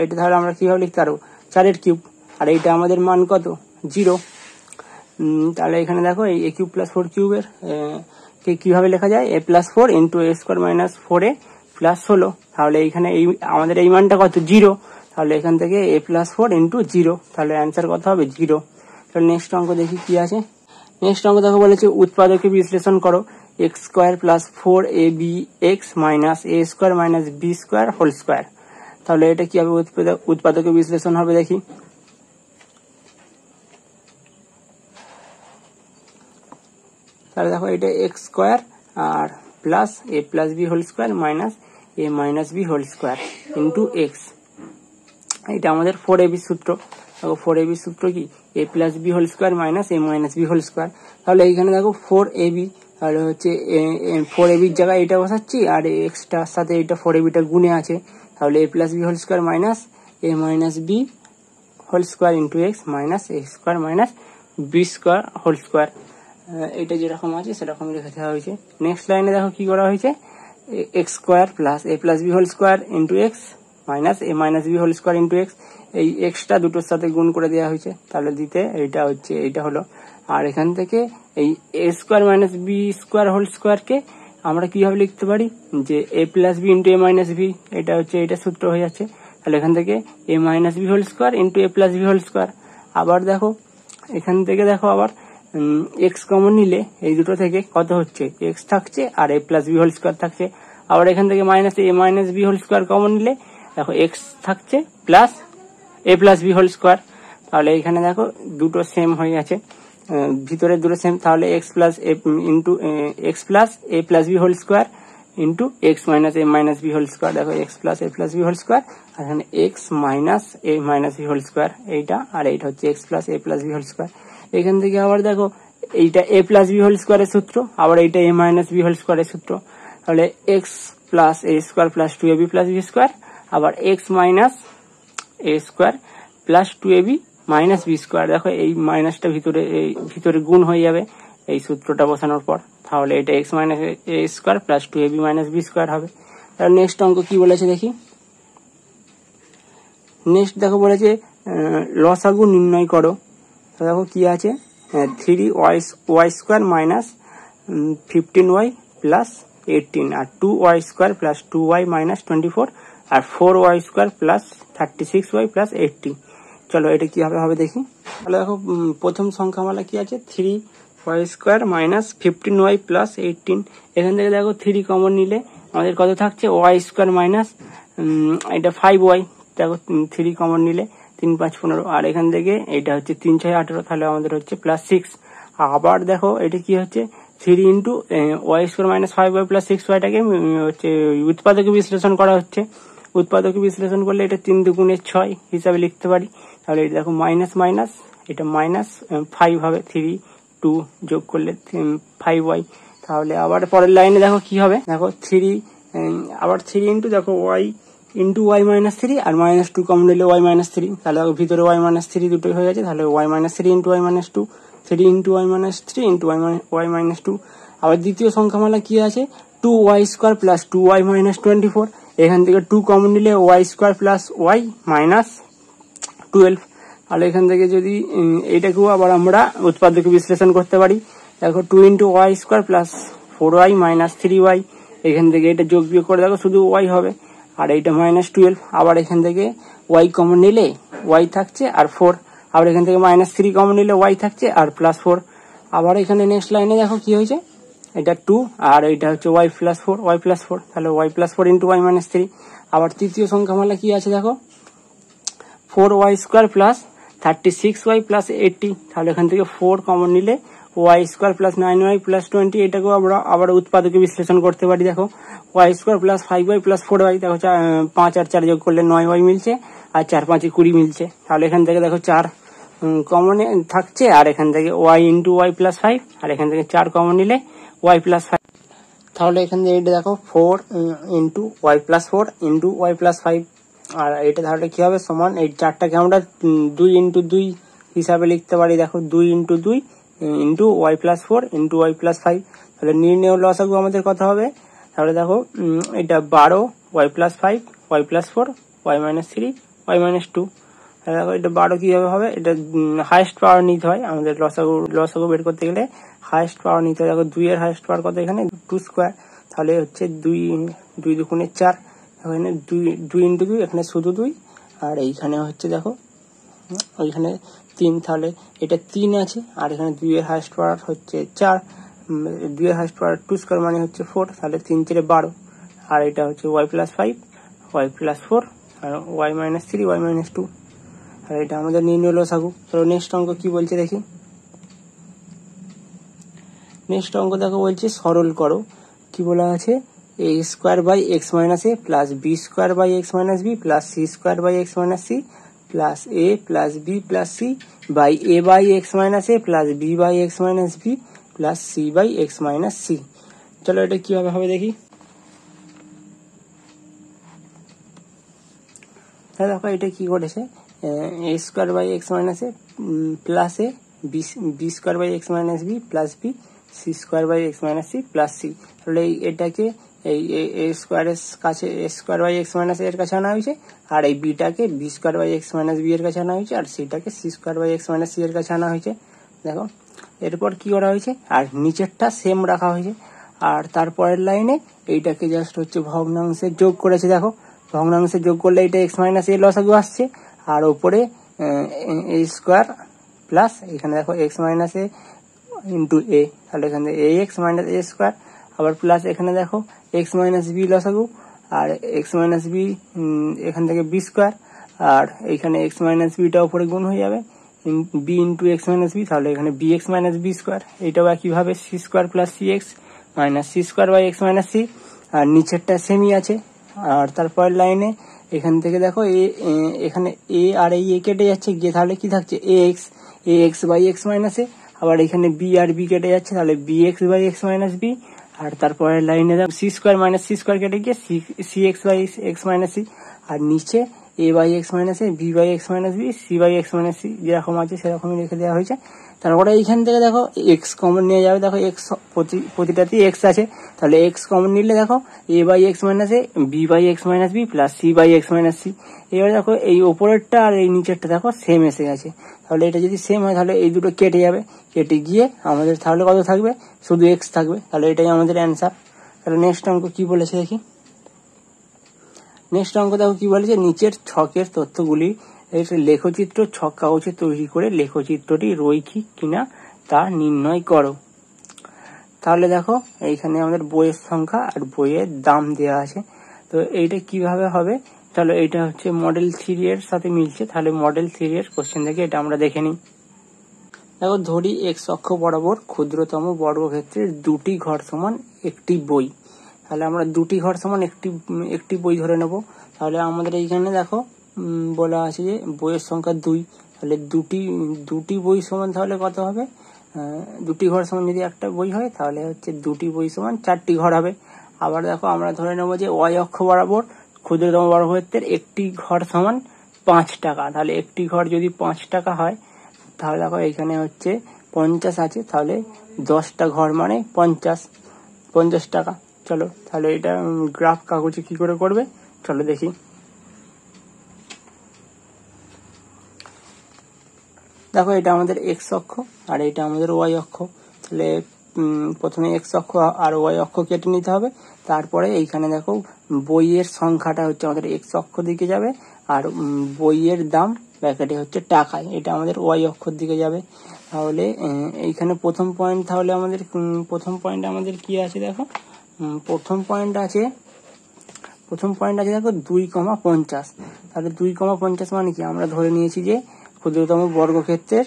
এটা তাহলে আমরা কিভাবে লিখতে পারবো 4 কিউব, আর এইটা আমাদের মান কত 0। তাহলে এখানে দেখো এই এ কিউব প্লাস 4 কিউবের কিভাবে লেখা যায় এ প্লাস 4 ইন্টু এ স্কোয়ার মাইনাস 4a প্লাস 16। তাহলে এইখানে এই আমাদের এই মানটা কত 0, তাহলে এখান থেকে এ প্লাস 4 ইন্টু 0, তাহলে অ্যান্সার কত হবে 0। তাহলে নেক্সট অঙ্ক দেখি কি আছে। নেক্সট অঙ্ক দেখো বলেছে উৎপাদকে বিশ্লেষণ করো x square plus 4ab x minus a square minus b square whole square. তাহলে এটা কি হবে উৎপাদকে বিশ্লেষণ হবে দেখি। তাহলে দেখো এটা এক্স স্কোয়ার আর plus a plus b whole square minus a minus b whole square into x, এটা আমাদের 4ab সূত্র। দেখো 4ab সূত্র কি a plus b whole square minus a minus b whole square. তাহলে এইখানে দেখো 4ab, তাহলে হচ্ছে 4ab জায়গায় এটা বসাচ্ছি আর এক্সটার সাথে এটা 4ab টা গুণে আছে, তাহলে a plus b whole square minus a minus b whole square into x minus a square minus b square whole square. এটা যেরকম আছে সেরকম লিখে দেওয়া হয়েছে। নেক্সট লাইনে দেখো কি করা হয়েছে x square plus a plus b whole square into x minus a minus b whole square into x, এই এক্সটা দুটোর সাথে গুণ করে দেওয়া হয়েছে, তাহলে দিতে এইটা হচ্ছে এইটা হলো। আর এখান থেকে এই a square minus b square whole স্কোয়ারকে আমরা কিভাবে লিখতে পারি যে a plus b into a minus b, এটা হচ্ছে এটা সূত্র হয়ে যাচ্ছে। তাহলে এখান থেকে a minus b whole square into a plus b whole square. আবার দেখো এখান থেকে দেখো আবার এক্স কমন নিলে এই দুটো থেকে কত হচ্ছে এক্স থাকছে আর a plus b whole square থাকছে। আবার এখান থেকে minus a minus b whole square common নিলে দেখো এক্স থাকছে plus a plus b whole square. তাহলে এখানে দেখো দুটো সেম হয়ে গেছে, ভিতরে দুটো সেম, তাহলে x plus into x plus a plus b whole square into x minus a minus b whole square. দেখো x plus a plus b whole square আর এখানে x minus a minus b whole square এইটা, আর এইটা হচ্ছে x plus a plus b whole square. এখান থেকে আবার দেখো এইটা এ প্লাস বি হোল স্কোয়ারের সূত্র, আবার এইটা এ মাইনাস বি হোল স্কোয়ারের সূত্র। তাহলে x plus a square plus 2ab plus b square, আবার x minus a square plus 2ab minus b square. দেখো এই মাইনাসটা ভিতরে গুণ হয়ে যাবে এই সূত্রটা বসানোর পর, তাহলে এটা x minus a square plus 2ab minus b square হবে। তাহলে নেক্সট অঙ্ক কি বলেছে দেখি। নেক্সট দেখো বলেছে লসাগু নির্ণয় করো। দেখো কি আছে 3y square minus 15y plus 18 আর 2y square plus 2y minus 24 আর 4y square plus 36y plus 80। চলো এটা কিভাবে হবে দেখি। তাহলে দেখো প্রথম সংখ্যামালা কি আছে 3y square minus 15y plus 18। এখান থেকে দেখো 3 কমন নিলে আমাদের কত থাকছে y স্কোয়ার মাইনাস এটা 5y। দেখো 3 কমন নিলে 3 5 15, আর এখান থেকে এটা হচ্ছে 3 6 18, তাহলে আমাদের হচ্ছে প্লাস 6। আবার দেখো এটা কি হচ্ছে 3 into y square minus 5y plus 6yটাকে হচ্ছে উৎপাদকে বিশ্লেষণ করা হচ্ছে। উৎপাদকে বিশ্লেষণ করলে এটা 3 দুগুণে 6 হিসাবে লিখতে পারি। তাহলে এটা দেখো মাইনাস মাইনাস এটা মাইনাস 5 হবে, 3 2 যোগ করলে 5y। তাহলে আবার পরের লাইনে দেখো কি হবে, দেখো 3 আবার 3 ইন্টু দেখো y ইন্টু ওয়াই মাইনাস 3 আর মাইনাস 2 কমন নিলে ওয়াই মাইনাস 3, তাহলে ভিতরে ওয়াই মাইনাস 3 দুটোই হয়ে যাচ্ছে। তাহলে y minus 3 into y minus 2, 3 into y minus 3 into y minus 2। আবার দ্বিতীয় সংখ্যামালা কি আছে 2y square plus 2y minus 24। এখান থেকে 2 কমন নিলে y square plus y minus 12। তাহলে এখান থেকে যদি এইটাকেও আবার আমরা উৎপাদকে বিশ্লেষণ করতে পারি। দেখো 2 into y square plus 4y minus 3y, এখান থেকে এটা যোগ বিয়োগ করে দেখো শুধু ওয়াই হবে, আর এইটা মাইনাস 12। আবার এখান থেকে ওয়াই কমন নিলে ওয়াই থাকছে আর 4, আবার এখান থেকে মাইনাস 3 কমন নিলে ওয়াই থাকছে আর প্লাস 4। আবার এখানে নেক্সট লাইনে দেখো কি হয়েছে এটা 2 আর এইটা হচ্ছে ওয়াই প্লাস 4, তাহলে y plus 4 into y minus 3। আবার তৃতীয় সংখ্যামালা কি আছে দেখো 4y square plus 36y plus 80, তাহলে এখান থেকে 4 কমন নিলে y square plus 9y plus 20, এটাকেও আমরা আবার উৎপাদকে বিশ্লেষণ করতে পারি। দেখো Y square plus 5y plus 4y, দেখো 5 আর 4 যোগ করলে 9y মিলছে আর 4 5 20 মিলছে। তাহলে এখান থেকে দেখো 4 কমন থাকছে আর এখান থেকে ওয়াই ইন্টু ওয়াই প্লাস 5 আর এখান থেকে 4 কমন নিলে ওয়াই প্লাস 5। তাহলে এখান থেকে এটা দেখো 4 into y plus 4 into y plus 5, আর এটা তাহলে কি হবে সমান, এই 4টাকে আমরা 2 ইন্টু 2 হিসাবে লিখতে পারি। দেখো 2 into 2 into y+4 into y+5। তাহলে নির্ণেয় লসাগু আমাদের কত হবে? তাহলে দেখো এটা 12 y+5 y+4 y-3 y-2। তাহলে দেখো এটা 12 কিভাবে হবে? এটা হাইয়েস্ট পাওয়ার নিতে হয় আমাদের লসাগু বের করতে গেলে হাইয়েস্ট পাওয়ার নিতে হয়। দেখো 2 এর হাইয়েস্ট পাওয়ার কত? এখানে 2 স্কোয়ার। তাহলে হচ্ছে 2 দুগুণে 4, এখানে 2 ইন্টু 2, এখানে শুধু 2, আর এইখানে হচ্ছে দেখো ওইখানে 3। তাহলে এটা 3 আছে, আর এখানে 2 এর হাইয়েস্ট পাওয়ার হচ্ছে 4, 2 এর হাইয়েস্ট পাওয়ার 2 স্কোয়ার মানে হচ্ছে 4। তাহলে 3 4 12, আর এটা হচ্ছে y+5 y+4 আর y-3 y-2। আর এটা আমাদের নির্ণয় লসাগু। তো নেক্সট অঙ্ক কি বলছে দেখি। নেক্সট অঙ্ক দেখো বলছে সরল করো। কি বলা আছে? a² x - a plus b² x - b plus c² x - c plus a plus b plus c by a x - a plus b x - b plus c x - c। চলো এটা কিভাবে হবে দেখি। দেখো এটা কি করেছে, a² x - a plus a b² x - b plus b c² x - c plus c। তাহলে এটাকে এই a স্কোয়ারের কাছে a² x - a এর কাছে আনা হয়েছে, আর এই বিটাকে b² x - b এর কাছে আনা হয়েছে, আর সিটাকে c² x - c এর কাছে আনা হয়েছে। দেখো এরপর কি করা হয়েছে, আর নিচেরটা সেম রাখা হয়েছে, আর তারপরের লাইনে এইটাকে জাস্ট হচ্ছে ভগ্নাংশে যোগ করেছে। দেখো ভগ্নাংশে যোগ করলে এটা x - a লসাগু আসছে, আর ওপরে a² প্লাস এখানে দেখো x - a ইন্টু a, তাহলে এখানে ax - a², আবার প্লাস এখানে দেখো x - b লসাগু, আর x - b এখান থেকে b², আর এখানে x - bটা উপরে গুণ হয়ে যাবে b ইন্টু x - b, তাহলে এখানে bx - b²। এইটাও একইভাবে c² plus cx minus c² x - c, আর নিচেরটা সেমই আছে। আর তারপরের লাইনে এখান থেকে দেখো এখানে a আর এই a কেটে যাচ্ছে, গিয়ে তাহলে কি থাকছে ax x - a, আবার এখানে b আর b কেটে যাচ্ছে, তাহলে bx x - b, আর তারপরের লাইনে দেখো c² কেটে গিয়ে cx x - c, আর নিচে a x - a b x - b c x - c যেরকম আছে সেরকমই রেখে দেওয়া হয়েছে। তারপরে এইখান থেকে দেখো x কমন নিয়ে যাবে। দেখো x প্রতিটাতেই x আছে, তাহলে x কমন নিলে দেখো a x - a b x - b plus c x - c। এবার দেখো এই ওপরেরটা আর এই নিচেরটা দেখো সেম এসে গেছে, তাহলে এটা যদি সেম হয় তাহলে এই দুটো কেটে যাবে, কেটে গিয়ে আমাদের তাহলে কত থাকবে? শুধু x থাকবে। তাহলে এটাই আমাদের অ্যান্সার। তাহলে নেক্সট অঙ্ক কি বলেছে দেখি। নেক্সট অঙ্ক দেখো কি বলেছে, নিচের ছকের তথ্যগুলি লেখচিত্র ছক কাগজে তৈরি করে লেখচিত্রটি রৈখিক কিনা তা নির্ণয় করো। তাহলে দেখো এইখানে আমাদের বইয়ের সংখ্যা আর বইয়ের দাম দেওয়া আছে। তো এইটা কিভাবে হবে? তাহলে এইটা হচ্ছে মডেল 3 এর সাথে মিলছে, তাহলে মডেল 3 এর কোশ্চেন থেকে এটা আমরা দেখে নিই। দেখো ধরি x অক্ষ বরাবর ক্ষুদ্রতম বর্গক্ষেত্রের 2টি ঘর সমান একটি বই। তাহলে আমরা 2টি ঘর সমান একটি বই ধরে নেব। তাহলে আমাদের এইখানে দেখো বলা আছে যে বইয়ের সংখ্যা 2, তাহলে দুটি বই সমান তাহলে কত হবে? 2টি ঘর সমান যদি একটা বই হয় তাহলে হচ্ছে 2টি বই সমান 4টি ঘর হবে। আবার দেখো আমরা ধরে নেব যে y অক্ষ বরাবর ক্ষুদ্রতম বর্গক্ষেত্রের একটি ঘর সমান 5 টাকা। তাহলে একটি ঘর যদি 5 টাকা হয়, তাহলে দেখো এখানে হচ্ছে 50 আছে, তাহলে 10টা ঘর মানে 50 টাকা। চলো তাহলে এটা গ্রাফ কাগজে কি করে করবে চলো দেখি। দেখো এটা আমাদের x অক্ষ আর এটা আমাদের y অক্ষ। তাহলে প্রথমে x অক্ষ আর y অক্ষ কেটে নিতে হবে, তারপরে এইখানে দেখো বইয়ের সংখ্যাটা হচ্ছে আমাদের x অক্ষ দিকে যাবে, আর বইয়ের দাম ব্র্যাকেটে হচ্ছে টাকায়, এটা আমাদের y অক্ষর দিকে যাবে। তাহলে এইখানে প্রথম পয়েন্ট আমাদের কি আছে দেখো, প্রথম পয়েন্ট আছে দেখো 2,50। তাহলে 2,50 মানে কি, আমরা ধরে নিয়েছি যে ক্ষুদ্রতম বর্গক্ষেত্রের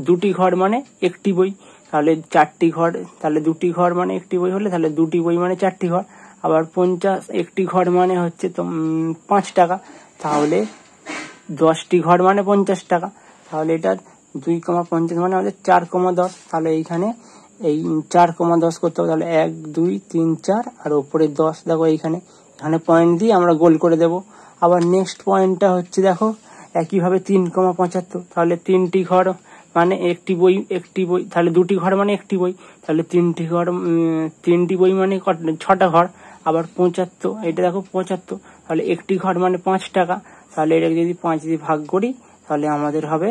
2টি ঘর মানে একটি বই, তাহলে 4টি ঘর, তাহলে 2টি ঘর মানে একটি বই হলে তাহলে 2টি বই মানে 4টি ঘর। আবার 50 একটি ঘর মানে হচ্ছে 5 টাকা, তাহলে 10টি ঘর মানে 50 টাকা। তাহলে এটা 2,50 মানে আমাদের 4,10। তাহলে এইখানে এই 4,10 করতে হবে, তাহলে 1 2 3 4 আর উপরে 10। দেখো এখানে পয়েন্ট দিয়ে আমরা গোল করে দেব, আবার নেক্সট পয়েন্টটা হচ্ছে দেখো একইভাবে 3,75, তাহলে 3টি ঘর মানে একটি বই, তাহলে 2টি ঘর মানে একটি বই, তাহলে 3টি বই মানে 6টা ঘর। আবার 75, এটা দেখো 75, তাহলে একটি ঘর মানে 5 টাকা, তাহলে এটাকে যদি 5 দিয়ে ভাগ করি তাহলে আমাদের হবে,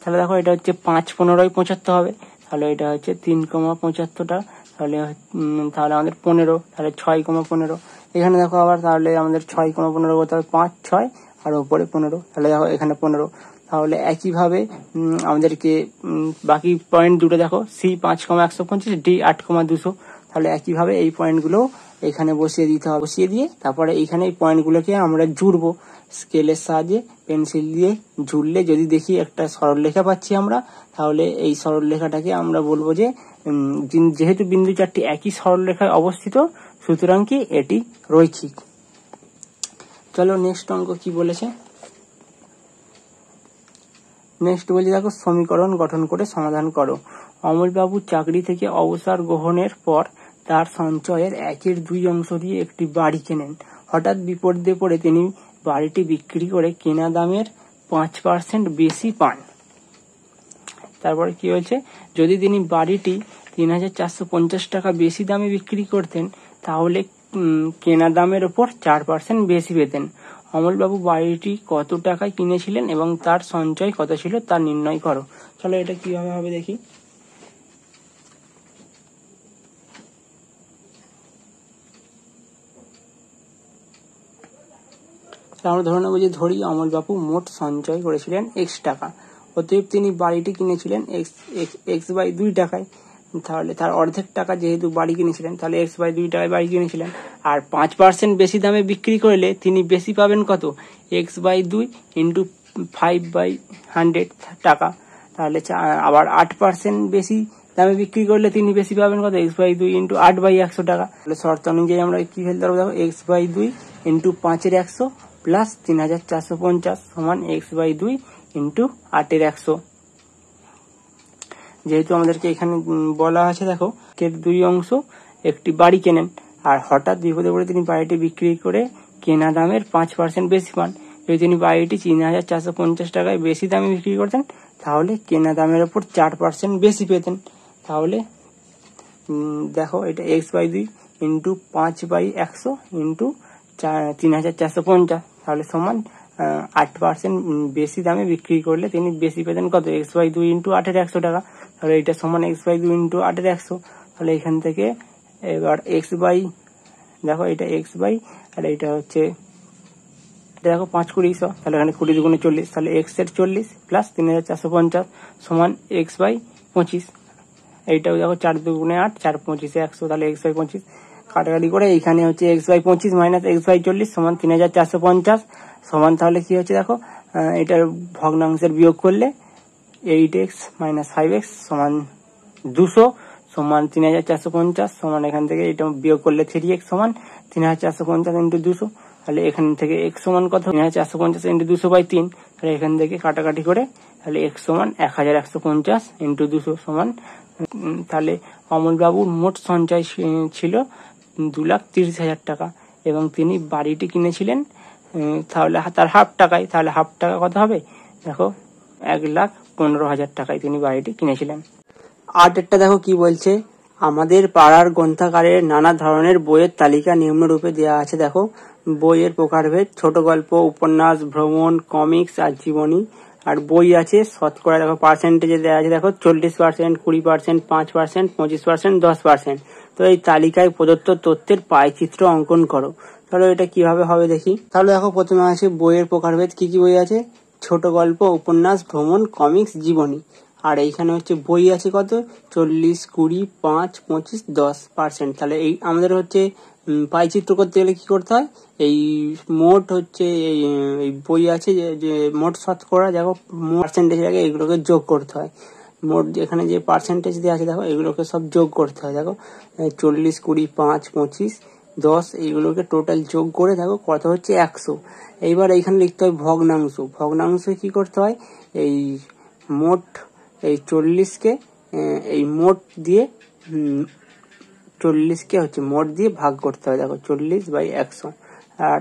তাহলে দেখো এটা হচ্ছে 5×15 হবে, তাহলে এটা হচ্ছে 3,75 তাহলে আমাদের 15, তাহলে 6,15। এখানে দেখো আবার তাহলে আমাদের 6,15 করতে হবে, 5, 6 আর উপরে 15, তাহলে দেখো এখানে 15। তাহলে একইভাবে আমাদেরকে বাকি পয়েন্ট দুটো দেখো, সি 5,125, ডি 8,200, তাহলে একইভাবে এই পয়েন্টগুলো এখানে বসিয়ে দিতে হবে। বসিয়ে দিয়ে তারপরে এইখানে এই পয়েন্টগুলোকে আমরা জুড়বো স্কেলের সাহায্যে, পেন্সিল দিয়ে ঝুললে যদি দেখি একটা সরলরেখা পাচ্ছি আমরা, তাহলে এই সরলরেখাটাকে আমরা বলবো যে যেহেতু বিন্দু চারটি একই সরলরেখায় অবস্থিত, সুতরাং কি এটি রৈখিক। চলো নেক্সট অঙ্ক কি বলেছে। নেক্সট বলছি দেখো, সমীকরণ গঠন করে সমাধান করো। অমলবাবু চাকরি থেকে অবসর গ্রহণের পর তার সঞ্চয়ের 1/2 অংশ দিয়ে একটি বাড়ি কেনেন। হঠাৎ বিপদে পড়ে তিনি বাড়িটি বিক্রি করে কেনা দামের 5% বেশি পান। তারপরে কি হয়েছে, যদি তিনি বাড়িটি 3,450 টাকা বেশি দামে বিক্রি করতেন তাহলে কেনা দামের ওপর 4% বেশি পেতেন। অমলবাবু বাড়িটি কত টাকায় কিনেছিলেন এবং তার সঞ্চয় কত ছিল তা নির্ণয় করো। চলো এটা কিভাবে হবে দেখি। আমরা ধরে নেব যে অমলবাবু মোট সঞ্চয় করেছিলেন x টাকা, অতএব তিনি বাড়িটি কিনেছিলেন x/2 টাকায়। তাহলে তার অর্ধেক টাকা যেহেতু বাড়ি কিনেছিলেন, তাহলে x/2 টাকায় বাড়ি কিনেছিলেন। আর 5% বেশি দামে বিক্রি করলে তিনি বেশি পাবেন কত, x/2 × 5/100 টাকা। তাহলে আবার 8% বেশি দামে বিক্রি করলে তিনি বেশি পাবেন কত, x/2 × 8/100 টাকা। তাহলে শর্ত অনুযায়ী আমরা কি ফেলতে পারবো দেখো, x/2 × 5/100 প্লাস 3,450 সমান x/2 × 8/100। যেহেতু আমাদেরকে এখানে বলা আছে দেখো, এর 2 অংশ একটি বাড়ি কেনেন, আর হঠাৎ বিপদে পড়ে তিনি বাড়িটি বিক্রি করে কেনা দামের 5% বেশি পান। যদি তিনি বাড়িটি 3,450 টাকায় বেশি দামে বিক্রি করতেন তাহলে কেনা দামের ওপর 4% বেশি পেতেন। তাহলে দেখো এটা x/2 × 5/100 × 3,450, তাহলে সমান 8% বেশি দামে বিক্রি করলে তিনি বেশি পেতেন কত, x/2 × 8/100 টাকা। তাহলে এটা সমান x/2 × 8/100। তাহলে এখান থেকে এবার দেখো এটা আর এটা হচ্ছে দেখো 5 × 20, তাহলে এখানে 20 × 2 = 40, তাহলে x এর 40 প্লাস 3,450 সমান x/25। এইটাও দেখো 4 × 2 = 8, 4 × 25 = 100, তাহলে x/25 কাটাকাটি করে এইখানে হচ্ছে x/25 মাইনাস x/40 সমান 3,450 সমান, তাহলে কি হচ্ছে দেখো, এটার ভগ্নাংশের বিয়োগ করলে 8x - 5x সমান 200 সমান 3,450 সমান, এখান থেকে এটা বিয়োগ করলে 3x সমান 3,450 × 200, তাহলে এখান থেকে x সমান কত, 3,450 × 200/3, তাহলে এখান থেকে কাটাকাটি করে তাহলে x সমান 1,150 × 200 সমান। তাহলে অমলবাবুর মোট সঞ্চয় ছিল 2,30,000 টাকা এবং তিনি বাড়িটি কিনেছিলেন তাহলে তার হাফ টাকায়। তাহলে হাফ টাকা কত হবে দেখো, 1,15,000 টাকায় তিনি বাড়িটি কিনেছিলেন। 8 দেখো কি বলছে, আমাদের পাড়ার গ্রন্থাগারের নানা ধরনের বইয়ের তালিকা নিম্নরূপে দেওয়া আছে। দেখো বইয়ের প্রকারভেদ, ছোট গল্প, উপন্যাস, ভ্রমণ, কমিক্স আর জীবনী। আর বই আছে শতকরা দেখো পার্সেন্টেজে দেওয়া আছে, দেখো 40%, 20%, 5%, 25%, 10%। তো এই তালিকায় প্রদত্ত তথ্যের পাইচিত্র অঙ্কন করো। তাহলে এটা কিভাবে হবে দেখি। তাহলে দেখো প্রথমে আছে বইয়ের প্রকারভেদ, কি কি বই আছে, ছোট গল্প, উপন্যাস, ভ্রমণ, কমিক্স, জীবনী। আর এইখানে হচ্ছে বই আছে কত, 40, 20, 5, 25, 10%। তাহলে এই আমাদের হচ্ছে পাইচিত্র করতে গেলে কি করতে হয়, এই মোট হচ্ছে এই বই আছে যে মোট শতকরা দেখো পার্সেন্টেজ আগে এগুলোকে যোগ করতে হয়। মোট এখানে যে পার্সেন্টেজ দেওয়া আছে দেখো এগুলোকে সব যোগ করতে হয়। দেখো 40, 20, 5, 25, 10 এইগুলোকে টোটাল যোগ করে দেখো কত হচ্ছে 100। এইবার এইখানে লিখতে হয় ভগ্নাংশ। ভগ্নাংশে কি করতে হয়, এই মোট এই 40কে এই মোট দিয়ে 40কে হচ্ছে মোট দিয়ে ভাগ করতে হয়। দেখো 40/100 আর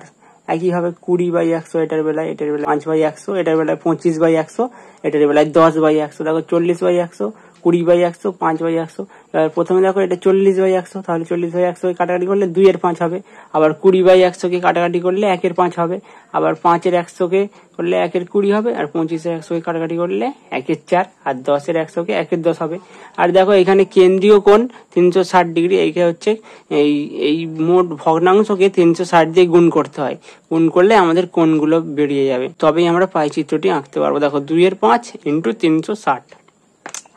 একইভাবে 20/100 এটার বেলায় 5/100, এটার বেলায় 25/100, এটার বেলায় 10/100। দেখো 40/100, 20/100, 5/100। এবার প্রথমে দেখো এটা 40/100, তাহলে 40/100 কাটাকাটি করলে 2/5 হবে। আবার 20/100 কে কাটাকাটি করলে 1/5 হবে। আবার 5/100 কে করলে 1/20 হবে। আর 25/100 কে কাটাকাটি করলে 1/4। আর 10/100 কে 1/10 হবে। আর দেখো এখানে কেন্দ্রীয় কোণ 360 ডিগ্রি। এইটা হচ্ছে এই মোট ভগ্নাংশকে 360 দিয়ে গুণ করতে হয়। গুণ করলে আমাদের কোণগুলো বেরিয়ে যাবে, তবেই আমরা পাই চিত্রটি আঁকতে পারবো। দেখো 2/5 × 360,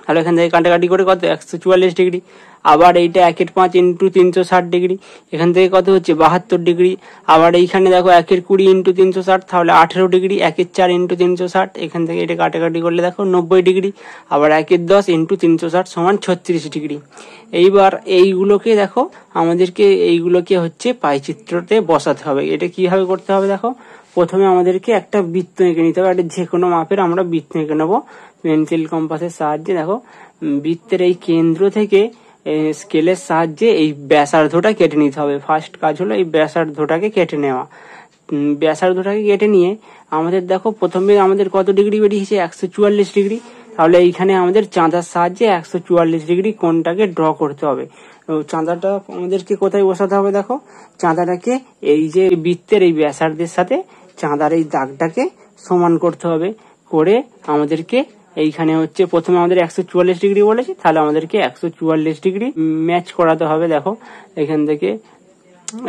তাহলে এখান থেকে কাটাকাটি করে কত 144 ডিগ্রি। আবার এইটা 1/5 × 360 ডিগ্রি, এখান থেকে কত হচ্ছে 72 ডিগ্রি। আবার এইখানে দেখো 1/20 × 360, তাহলে 18 ডিগ্রি। 1/4 × 360, এখান থেকে এটা কাটাকাটি করলে দেখো 90 ডিগ্রি। আবার 1/10 × 360 সমান 36 ডিগ্রি। এইবার এইগুলোকে দেখো আমাদেরকে এইগুলোকে হচ্ছে পাইচিত্রতে বসাতে হবে। এটা কিভাবে করতে হবে দেখো, প্রথমে আমাদেরকে একটা বৃত্ত এঁকে নিতে হবে। একটা যে কোনো মাপের আমরা বৃত্ত এঁকে নেবো পেন্সিল কম্পাসের সাহায্যে। দেখো বৃত্তের এই কেন্দ্র থেকে স্কেলের সাহায্যে এই ব্যাসার্ধটা কেটে নিতে হবে। ফার্স্ট কাজ হলো এই ব্যাসার্ধটাকে কেটে নেওয়া। ব্যাসার্ধটাকে কেটে নিয়ে আমাদের দেখো প্রথমে আমাদের কত ডিগ্রি বেরিয়েছে 144 ডিগ্রি। তাহলে এইখানে আমাদের চাঁদার সাহায্যে 144 ডিগ্রি কোণটাকে ড্র করতে হবে। চাঁদাটা আমাদেরকে কোথায় বসাতে হবে দেখো, চাঁদাটাকে এই যে বৃত্তের এই ব্যাসার্ধের সাথে চাঁদার এই দাগটাকে সমান করতে হবে। করে আমাদেরকে এইখানে হচ্ছে প্রথমে আমাদের 144 ডিগ্রি বলেছে, তাহলে আমাদেরকে 144 ডিগ্রি ম্যাচ করাতে হবে। দেখো এখান থেকে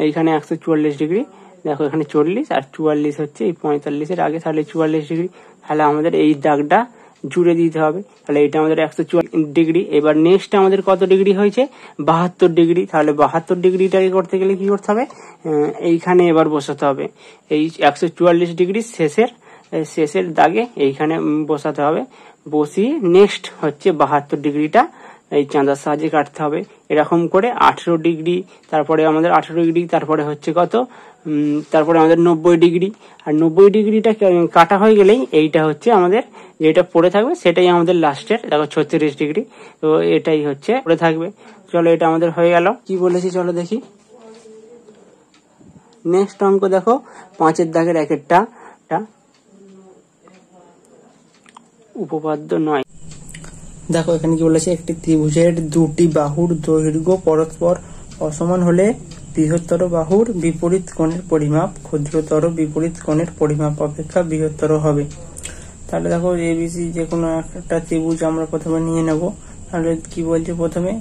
এইখানে 144 ডিগ্রি, দেখো এখানে 40 আর 44 হচ্ছে এই 45-এর আগে, তাহলে 44 ডিগ্রি। তাহলে আমাদের এই দাগটা জুড়ে দিতে হবে। তাহলে এটা আমাদের 144 ডিগ্রি। এবার নেক্সট আমাদের কত ডিগ্রি হয়েছে 72 ডিগ্রি। তাহলে 72 ডিগ্রিটাকে করতে গেলে কি করতে হবে, এইখানে এবার বসাতে হবে। এই 144 ডিগ্রি শেষের দাগে এইখানে বসাতে হবে। বসিয়ে নেক্সট হচ্ছে 72 ডিগ্রিটা এই চাঁদার সাহায্যে কাটতে হবে। এরকম করে 18 ডিগ্রি, তারপরে আমাদের 18 ডিগ্রি, তারপরে হচ্ছে কত, তারপরে আমাদের 90 ডিগ্রি। আর 90 ডিগ্রিটা কাটা হয়ে গেলেই এইটা হচ্ছে আমাদের যেটা পড়ে থাকবে সেটাই আমাদের লাস্টের। দেখো 36 ডিগ্রি, তো এটাই হচ্ছে পড়ে থাকবে। চলো এটা আমাদের হয়ে গেল। কি বলেছি চলো দেখি। নেক্সট অঙ্ক দেখো 5-এর দাগের 1-এরটা উপপাদ্য 9। দেখো এখানে কি বলেছে, একটি ত্রিভুজের দুটি বাহুর দৈর্ঘ্য পরস্পর অসমান হলে বৃহত্তর বাহুর বিপরীত কোণের পরিমাপ ক্ষুদ্রতর বিপরীত কোণের পরিমাপ অপেক্ষা বৃহত্তর হবে। তাহলে দেখো এবিসি যে কোনো একটা ত্রিভুজ আমরা প্রথমে নিয়ে নেব। তাহলে কি বলছে, প্রথমে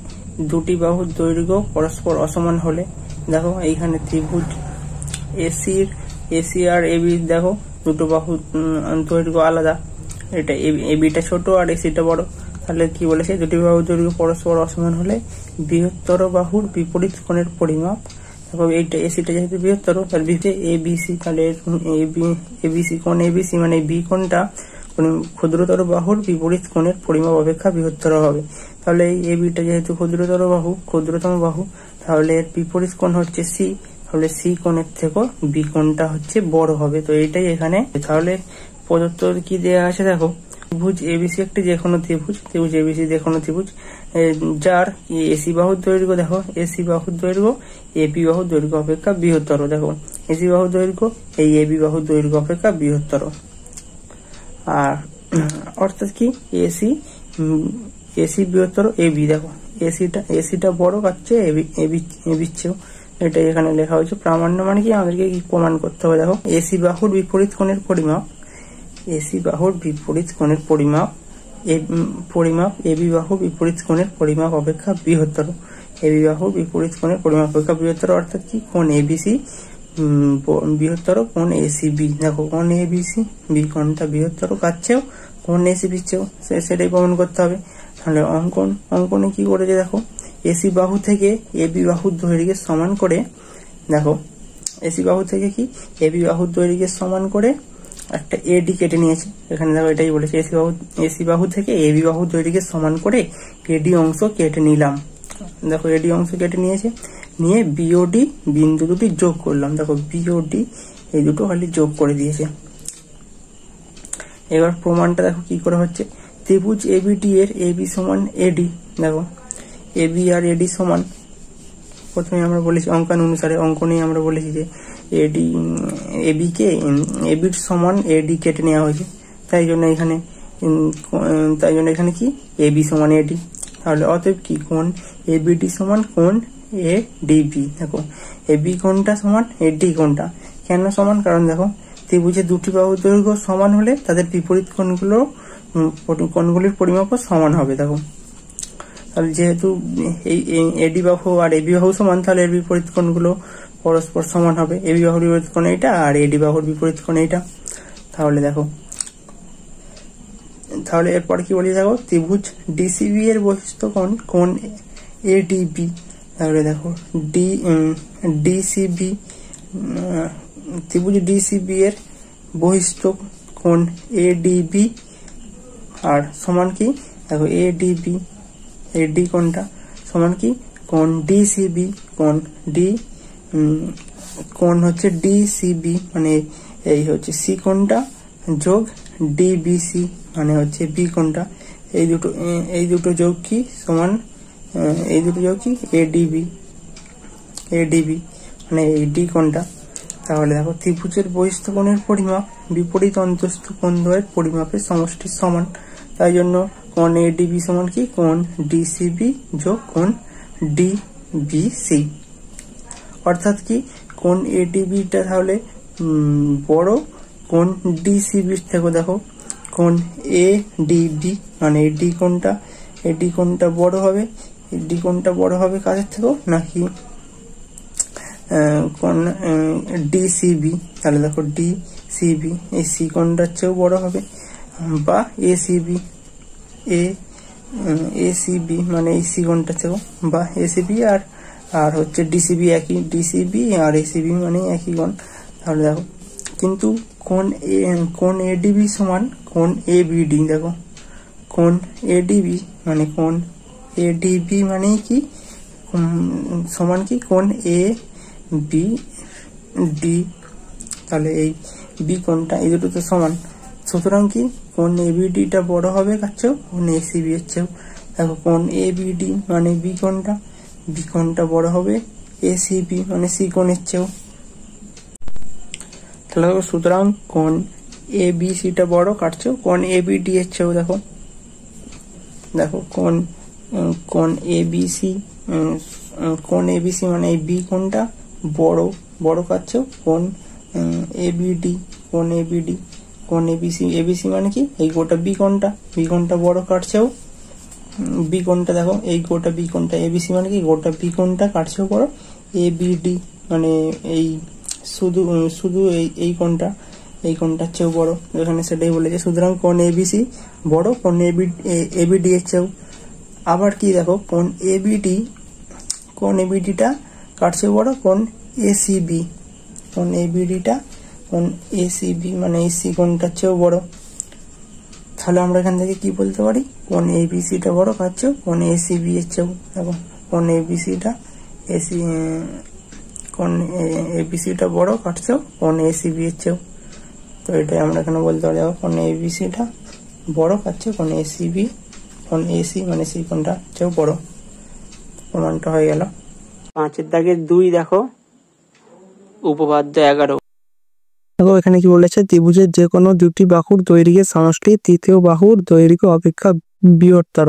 দুটি বাহুর দৈর্ঘ্য পরস্পর অসমান হলে, দেখো এইখানে ত্রিভুজ এসি আর এবি, দেখো দুটো বাহু দৈর্ঘ্য আলাদা, এটা এবিটা ছোট আর এসিটা বড়। তাহলে কি বলেছে, দুটি বাহুর দৈর্ঘ্য পরস্পর অসমান হলে বৃহত্তর বাহুর বিপরীত কোণের পরিমাপ। তারপর এইটা এসিটা যেহেতু বৃহত্তর, তার বিপরীতে এবিসি, তাহলে এবিসি কোণ এবিসি মানে বি কোণটা ক্ষুদ্রতর বাহুর বিপরীত কোণের পরিমাপ অপেক্ষা বৃহত্তর হবে। তাহলে এই এবিটা যেহেতু ক্ষুদ্রতম বাহু, তাহলে এর বিপরীত কোণ হচ্ছে সি। তাহলে সি কোণের থেকে বি কোণটা হচ্ছে বড় হবে। তো এইটাই এখানে। তাহলে প্রদত্ত কি দেয়া আছে দেখো, ত্রিভুজ এবিসি একটি যে কোনো ত্রিভুজ এবিসি যে কোনো ত্রিভুজ যার এসি বাহুর দৈর্ঘ্য, দেখো এসি বাহুর দৈর্ঘ্য এবি বাহুর দৈর্ঘ্য অপেক্ষা বৃহত্তর। দেখো এসি বাহুর দৈর্ঘ্য এই এবি বাহুর দৈর্ঘ্য অপেক্ষা বৃহত্তর। আর অর্থাৎ কি এসি বৃহত্তর এবি। দেখো এসিটা বড় কাচ্ছে এবির চেয়েও, এটা এখানে লেখা হয়েছে। প্রামাণ্য মানে কি, আমাদেরকে কি প্রমাণ করতে হবে। দেখো এসি বাহুর বিপরীত কোণের পরিমাপ এবি বাহু বিপরীত কোণের পরিমাপ অপেক্ষা বৃহত্তর। এবি বাহু বিপরীত কোণের পরিমাপ অপেক্ষা বৃহত্তর অর্থাৎ কি, কোণ এবিসি বৃহত্তর কোণ এসিবি। দেখো কোণ এবিসি বি কোণটা বৃহত্তর কাছেও কোণ এসিবির চেয়েও, সেটাই প্রমাণ করতে হবে। তাহলে অঙ্কনে কি করেছে দেখো, এসি বাহু থেকে এবি বাহুর দৈর্ঘ্যের সমান করে, দেখো এসি বাহু থেকে কি এবি বাহুর দৈর্ঘ্যের সমান করে একটা এডি কেটে নিয়েছে। এখানে দেখো এটাই বলেছে, এসি বাহু থেকে এবি বাহুর দৈর্ঘ্যের সমান করে এডি অংশ কেটে নিলাম। দেখো এডি অংশ কেটে নিয়েছে, নিয়ে বিওডি বিন্দু দুটি যোগ করলাম। দেখো বিওডি এই দুটো খালি যোগ করে দিয়েছে। এবার প্রমাণটা দেখো কি করে হচ্ছে, ত্রিভুজ এবিডি এর এবি সমান এডি। দেখো এবি আর এডি সমান, প্রথমে আমরা বলেছি অঙ্কন অনুসারে, অঙ্কনেই আমরা বলেছি যে এডি এবি কে এবির সমান এডি কেটে নেওয়া হয়েছে, তাই জন্য এখানে কি এবি সমান এডি। তাহলে অতএব কি কোণ এবিডি সমান কোণ এডিবি। দেখো এবি কোণটা সমান এডি কোণটা কেন সমান, কারণ দেখো ত্রিভুজের দুটি বাহুর দৈর্ঘ্য সমান হলে তাদের বিপরীত কোণগুলির পরিমাপও সমান হবে। দেখো তাহলে যেহেতু এই এডি বাহু আর এবি বাহু সমান, তাহলে এর বিপরীত কোণগুলো পরস্পর সমান হবে। এবি বাহুর বিপরীত কোণ এইটা আর এডি বাহুর বিপরীত কোণ এইটা। তাহলে দেখো তাহলে এরপর কি বলি, দেখো ত্রিভুজ ডিসিবি এর বহিস্থ কোণ এডিবি। তাহলে দেখো ডিসিবি ত্রিভুজ ডিসিবি এর বহিস্থ কোণ এডিবি আর সমান কি, দেখো এডিবি এডি কোণটা সমান কি কোণ ডিসিবি কোণ হচ্ছে ডিসিবি মানে এই হচ্ছে সি কোণটা যোগ ডিবিসি মানে হচ্ছে বি কোণটা, এই দুটো যোগ কি সমান এই দুটো যোগ কি এডিবি মানে এই ডি কোণটা। তাহলে দেখো ত্রিভুজের বহিস্থ কোণের পরিমাপ বিপরীত অন্তস্থ কোণ দ্বয়ের পরিমাপের সমষ্টির সমান, তাই জন্য কোণ এডিবি সমান কি কোণ ডিসিবি যোগ কোণ ডিবিসি। অর্থাৎ কি কোণ এডিবিটা তাহলে বড় কোণ ডিসিবির থেকে। দেখো কোণ এডিবি মানে এডি কোণটা বড় হবে, কাদের থেকেও নাকি কোণ ডিসিবি। তাহলে দেখো ডিসিবি এই সি কোণটার চেয়েও বড় হবে, বা এসিবি মানে এই সি কোণটার থেকেও, বা এসিবি আর হচ্ছে ডিসিবি একই, ডিসিবি আর এসিবি মানে একই কোণ। তাহলে দেখো কিন্তু কোণ এডিবি সমান কোণ এবিডি। দেখো কোণ এডিবি মানে কি সমান কি কোণ এ বি ডি। তাহলে এই বি কোণটা এই দুটো তো সমান, সুতরাং কি কোণ এবিডিটা বড় হবে কার চেয়েও, কোণ এসিবি এর চেয়েও। দেখো কোণ এবিডি মানে বি কোণটা বড় হবে এসিবি মানে সি কোণের চেয়েও। তাহলে দেখো সুতরাং কোণ এবিসিটা বড় কার চেয়েও, কোণ এবিডি এর চেয়েও। দেখো কোণ এবিসি মানে এই বি কোণটা বড় কার চেয়েও, কোণ এবিসি মানে কি এই গোটা বি কোণটা বড় কার চেয়েও, বি কোণটা দেখো এই গোটা বি কোণটা এবিসি মানে কি গোটা বি কোণটা কার চেয়েও বড় এবিডি মানে এই শুধু এই কোণটার চেয়েও বড়, এখানে সেটাই বলেছে। সুতরাং কোণ এবিসি বড় কোণ এবিডি এর চেয়েও। আবার কি দেখো কোণ এবিডিটা কার চেয়েও বড়, কোণ এসিবি মানে এই সি কোণটার চেয়েও বড়। তাহলে আমরা এখান থেকে কি বলতে পারি, কোণ এবিসিটা বড় কার চেয়েও, কোণ এসিবি এর চেয়েও। দেখো কোণ এবিসিটা বড় কার চেয়েও, কোণ এসিবি এর চেয়েও। তো এটাই আমরা এখানে বলতে পারি, দেখো কোণ এবিসিটা বড় কার চেয়েও, কোণ এসি মানে সি কোণটা চেয়েও বড়। প্রমাণটা হয়ে গেল। 5 দাগের 2 দেখো উপপাদ্য 11। দেখো এখানে কি বলেছে, ত্রিভুজের যে কোনো দুটি বাহুর দৈর্ঘ্যের সমষ্টি তৃতীয় বাহুর দৈর্ঘ্য অপেক্ষা বৃহত্তর।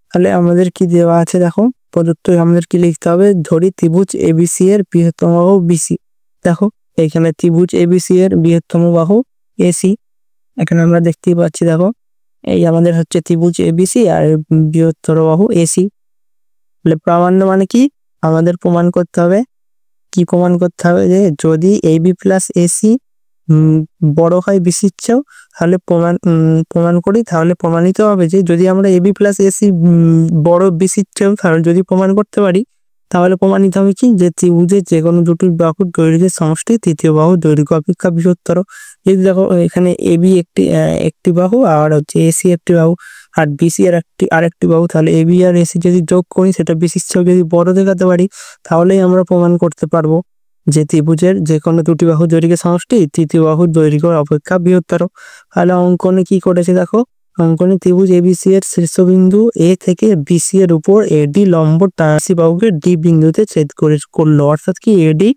তাহলে আমাদের কি দেওয়া আছে, দেখো প্রদত্ত আমাদের কি লিখতে হবে, ধরি ত্রিভুজ এবিসি এর বৃহত্তম বাহু বিসি। দেখো এখানে ত্রিভুজ এবিসি এর বৃহত্তম বাহু এসি, এখানে আমরা দেখতেই পাচ্ছি। দেখো এই আমাদের হচ্ছে ত্রিভুজ এবিসি আর বৃহত্তর বাহু এসি। প্রামাণ্য মানে কি, আমাদের প্রমাণ করতে হবে যে যদি এবি প্লাস এসি বড় হয় বিসির চেয়েও, তাহলে প্রমাণ করি, তাহলে প্রমাণিত হবে যে যদি আমরা এবি প্লাস এসি বড় বিসির চেয়েও তাহলে যদি প্রমাণ করতে পারি, তাহলে প্রমাণিত হবে কি যে ত্রিভুজের যে কোনো দুটি বাহুর দৈর্ঘ্যের সমষ্টি তৃতীয় বাহুর দৈর্ঘ্য অপেক্ষা বৃহত্তর। যদি দেখো এখানে এবি একটি বাহু আর হচ্ছে এসি একটি বাহু আর বিসি আরেকটি বাহু, তাহলে এবি আর এসি যদি যোগ করি সেটা বিসির চেয়েও যদি বড় দেখাতে পারি, তাহলেই আমরা প্রমাণ করতে পারবো যে ত্রিভুজের যে কোনো দুটি বাহুর দৈর্ঘ্যের সমষ্টি তৃতীয় বাহুর দৈর্ঘ্য অপেক্ষা বৃহত্তর। তাহলে অঙ্কনে কি করেছে, দেখো অঙ্কনে ত্রিভুজ এবিসি এর শীর্ষবিন্দু এ থেকে বিসি এর উপর এডি লম্ব টানসি বাহুকে ডি বিন্দুতে ছেদ করলো, অর্থাৎ কি এডি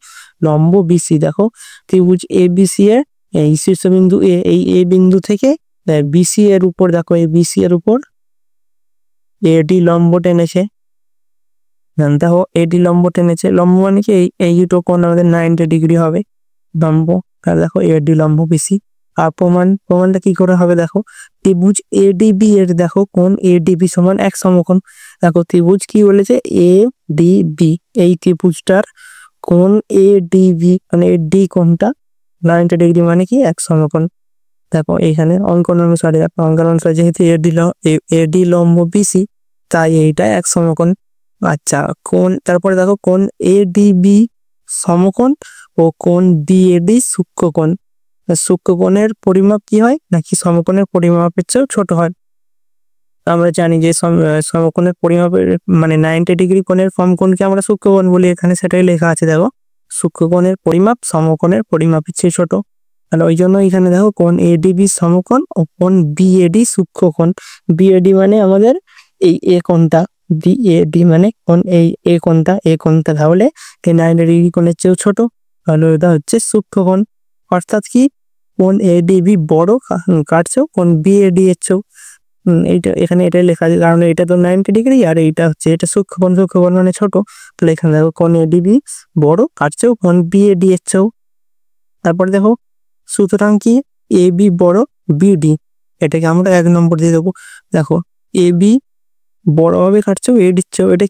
লম্ব বিসি। দেখো ত্রিভুজ এবিসি এর এই শীর্ষবিন্দু এ, এই এ বিন্দু থেকে বিসি এর উপর, দেখো এই বিসি এর উপর এডি লম্ব টেনেছে। দেখো এডি লম্ব টেনেছে, লম্ব মানে কি এই দুটো কোণ আমাদের 90 ডিগ্রি হবে লম্ব। আর দেখো এডি লম্ব বিসি। আর প্রমাণটা কি করে হবে, দেখো ত্রিভুজ এডিবি এর দেখো কোণ এডিবি সমান এক সমকোণ। দেখো ত্রিভুজ কি বলেছে, এ ডি বি, এই ত্রিভুজটার কোণ এডিবি মানে ডি কোণটা 90 ডিগ্রি মানে কি এক সমকোণ। দেখো এখানে অঙ্কন অনুসারে, দেখো অঙ্কন অনুসারে যেহেতু এডি লম্ব বিসি, তাই এইটা এক সমকোণ। আচ্ছা কোণ, তারপরে দেখো কোণ এডিবি সমকোণ ও কোণ বিএডি সূক্ষ্মকোণ। সূক্ষ্মকোণের পরিমাপ কি হয় নাকি সমকোণের পরিমাপের চেয়েও ছোট হয়। আমরা জানি যে সমকোণের পরিমাপের মানে 90 ডিগ্রি কোণের সমকোণকে আমরা সূক্ষ্মকোণ বলি, এখানে সেটাই লেখা আছে। দেখো সূক্ষ্মকোণের পরিমাপ সমকোণের পরিমাপের চেয়ে ছোট, তাহলে ওই জন্য এখানে দেখো কোণ এডিবি সমকোণ ও কোণ বিএডি সূক্ষ্মকোণ। বিএডি মানে আমাদের এই এ কোণটা, বিএডি মানে কোণ এই এ কোণটা তাহলে এই 90 ডিগ্রি কোণের চেয়েও ছোট, তাহলে ওটা হচ্ছে সূক্ষ্মকোণ। অর্থাৎ কি কোণ এডিবি বড় কার চেয়েও, কোণ বিএডি এর চেয়েও। এইটা এখানে এটাই লেখা আছে, কারণ এটা তো 90 ডিগ্রি আর এইটা হচ্ছে এটা সূক্ষ্মকোণ, সূক্ষ্মকোণ মানে ছোট, তাহলে এখানে দেখো কোণ এডিবি বড় কার চেয়েও, কোণ বিএডি এর চেয়েও। তারপর দেখো সুতরাং কি এ বি বড় বিডি, এটাকে আমরা 1 নম্বর দিয়ে দেবো। দেখো এ বি বড় হবে কার চেয়েও, এডির চেয়েও। এটা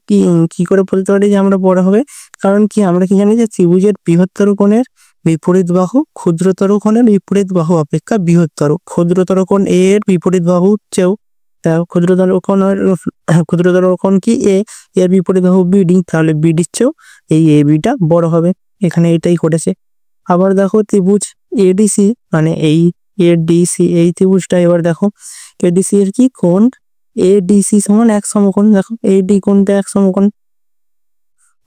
কি করে বলতে পারি যে আমরা বড় হবে, কারণ কি আমরা কি জানি যে ত্রিভুজের বৃহত্তর কোণের বিপরীত বাহু ক্ষুদ্রতর কোণের বিপরীত বাহু অপেক্ষা বৃহত্তর। ক্ষুদ্রতর কোণ এ এর বিপরীত বাহু চেয়েও, ক্ষুদ্রতর কোণ কি এ, এর বিপরীত বাহু বিডি, তাহলে বিডির চেয়েও এই এ বিটা বড় হবে। এখানে এটাই করেছে। আবার দেখো ত্রিভুজ এডিসি মানে এই এডিসি, এই ত্রিভুজটা এবার দেখো এডিসি এর কি কোণ এডিসি সমান এক সমকোণ। দেখো এডি কোণটা এক সমকোণ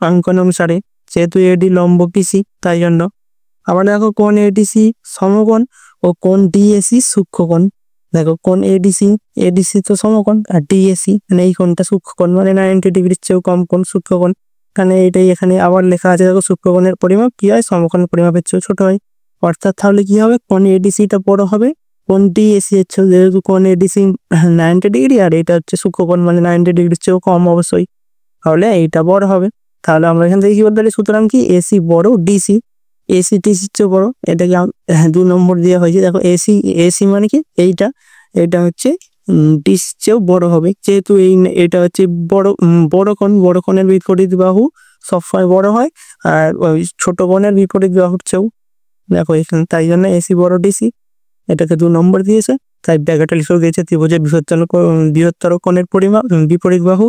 অঙ্কন অনুসারে, যেহেতু এডি লম্ব বিসি তাই জন্য। আবার দেখো কোণ এডিসি সমকোণ ও কোণ ডিএসি সূক্ষ্মকোণ। দেখো কোণ এডিসি তো সমকোণ, আর ডিএসি মানে এই কোণটা সূক্ষ্মকোণ, মানে 90 ডিগ্রির চেয়েও কম কোণ সূক্ষ্মকোণ। এখানে এটাই এখানে আবার লেখা আছে, দেখো সূক্ষ্মকোণের পরিমাপ কি হয়, সমকোণের পরিমাপের চেয়েও ছোট হয়। অর্থাৎ তাহলে কি হবে, কোণ এডিসিটা বড় হবে কোণ ডিএসি এর চেয়েও, যেহেতু কোণ এডিসি 90 ডিগ্রি আর এটা হচ্ছে সূক্ষ্মকোণ মানে 90 ডিগ্রির চেয়েও কম অবশ্যই, তাহলে এইটা বড় হবে। তাহলে আমরা এখান থেকে কি বলতে পারি, সুতরাং কি এসি বড় ডিসি, এসি ডিসির চেয়ে বড়। এটাকে 2 নম্বর দেওয়া হয়েছে। দেখো এসি মানে কি এটা হচ্ছে ডিসির চেয়েও বড় হবে, যেহেতু এটা হচ্ছে বড় কোণের বিপরীত বাহু সবসময় বড় হয়, আর ওই ছোট কোণের বিপরীত বাহুর চেয়েও। দেখো এখানে তাই জন্য এসি বড় ডিসি, এটাকে 2 নম্বর দিয়েছে। তাই ব্র্যাকেটে লিখে দিয়েছে ত্রিভুজের বৃহত্তর কোণের পরিমাপ বিপরীত বাহু,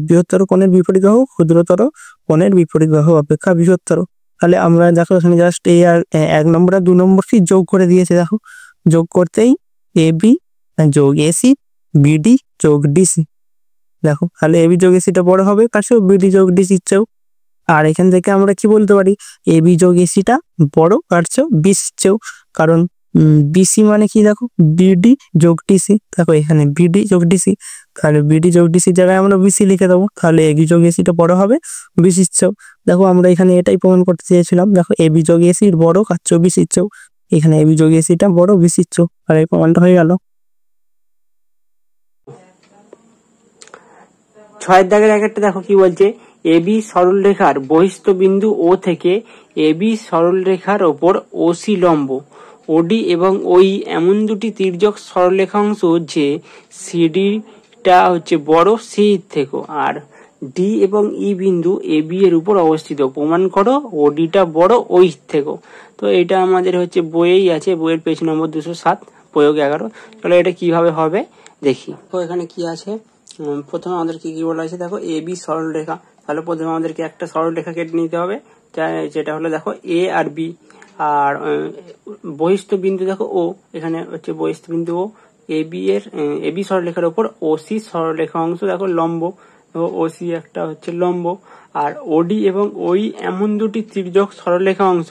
বৃহত্তর কোণের বিপরীত বাহু ক্ষুদ্রতর কোণের বিপরীত বাহু অপেক্ষা বৃহত্তর। তাহলে আমরা দেখো এখানে জাস্ট এই আর 1 নম্বর আর 2 নম্বর কি যোগ করে দিয়েছে। দেখো যোগ করতেই এ বি যোগ এসি বিডি যোগ ডিসি। দেখো তাহলে এবি যোগ এসিটা বড় হবে কাছেও, বিডি যোগ ডিসির চেয়েও। আর এখান থেকে আমরা কি বলতে পারি, এবি যোগ এসিটা বড় কার চেয়েও, বিসির চেয়েও। কারণ বিসি মানে কি, দেখো বিডি যোগ ডিসি। দেখো এখানে বিডি যোগ ডিসি, তাহলে বিডি যোগ ডিসির জায়গায় আমরা বিসি লিখে দেবো, তাহলে এবি যোগ এসিটা বড় হবে বিসির চেয়েও। দেখো আমরা এখানে এটাই প্রমাণ করতে চেয়েছিলাম। দেখো এবি যোগ এসির বড় কার চেয়েও, বিসির চেয়েও। এখানে এবি যোগ এসিটা বড় বিসির চেয়েও, আর এই প্রমাণটা হয়ে গেল। 6 দাগের একটা দেখো কি বলছে, এবি সরলরেখার বহিস্থ বিন্দু ও থেকে এবি সরলরেখার ওপর ওসি লম্ব, ওডি এবং ওই এমন দুটি তির্যক সরলরেখাংশ যে সিডিটা হচ্ছে বড় সি থেকে, আর ডি এবং ই বিন্দু এবি এর উপর অবস্থিত। প্রমাণ করো ওডিটা বড় ওই থেকে। তো এটা আমাদের হচ্ছে বইয়েই আছে, বইয়ের পেজ নম্বর 207 প্রয়োগ 11। তাহলে এটা কিভাবে হবে দেখি। তো এখানে কি আছে, প্রথমে আমাদের কি বলা আছে, দেখো এ বি সরলরেখা। তাহলে প্রথমে আমাদেরকে একটা সরলরেখা কেটে নিতে হবে, যেটা হলো দেখো এ আর বি। আর বহিস্থ বিন্দু দেখো ও, এখানে হচ্ছে বহিস্থ বিন্দু ও। এ বি সরলরেখার উপর ওসি সরলরেখা অংশ দেখো লম্ব, ওসি একটা হচ্ছে লম্ব। আর ওডি এবং ওই এমন দুটি তির্যক সরলরেখা অংশ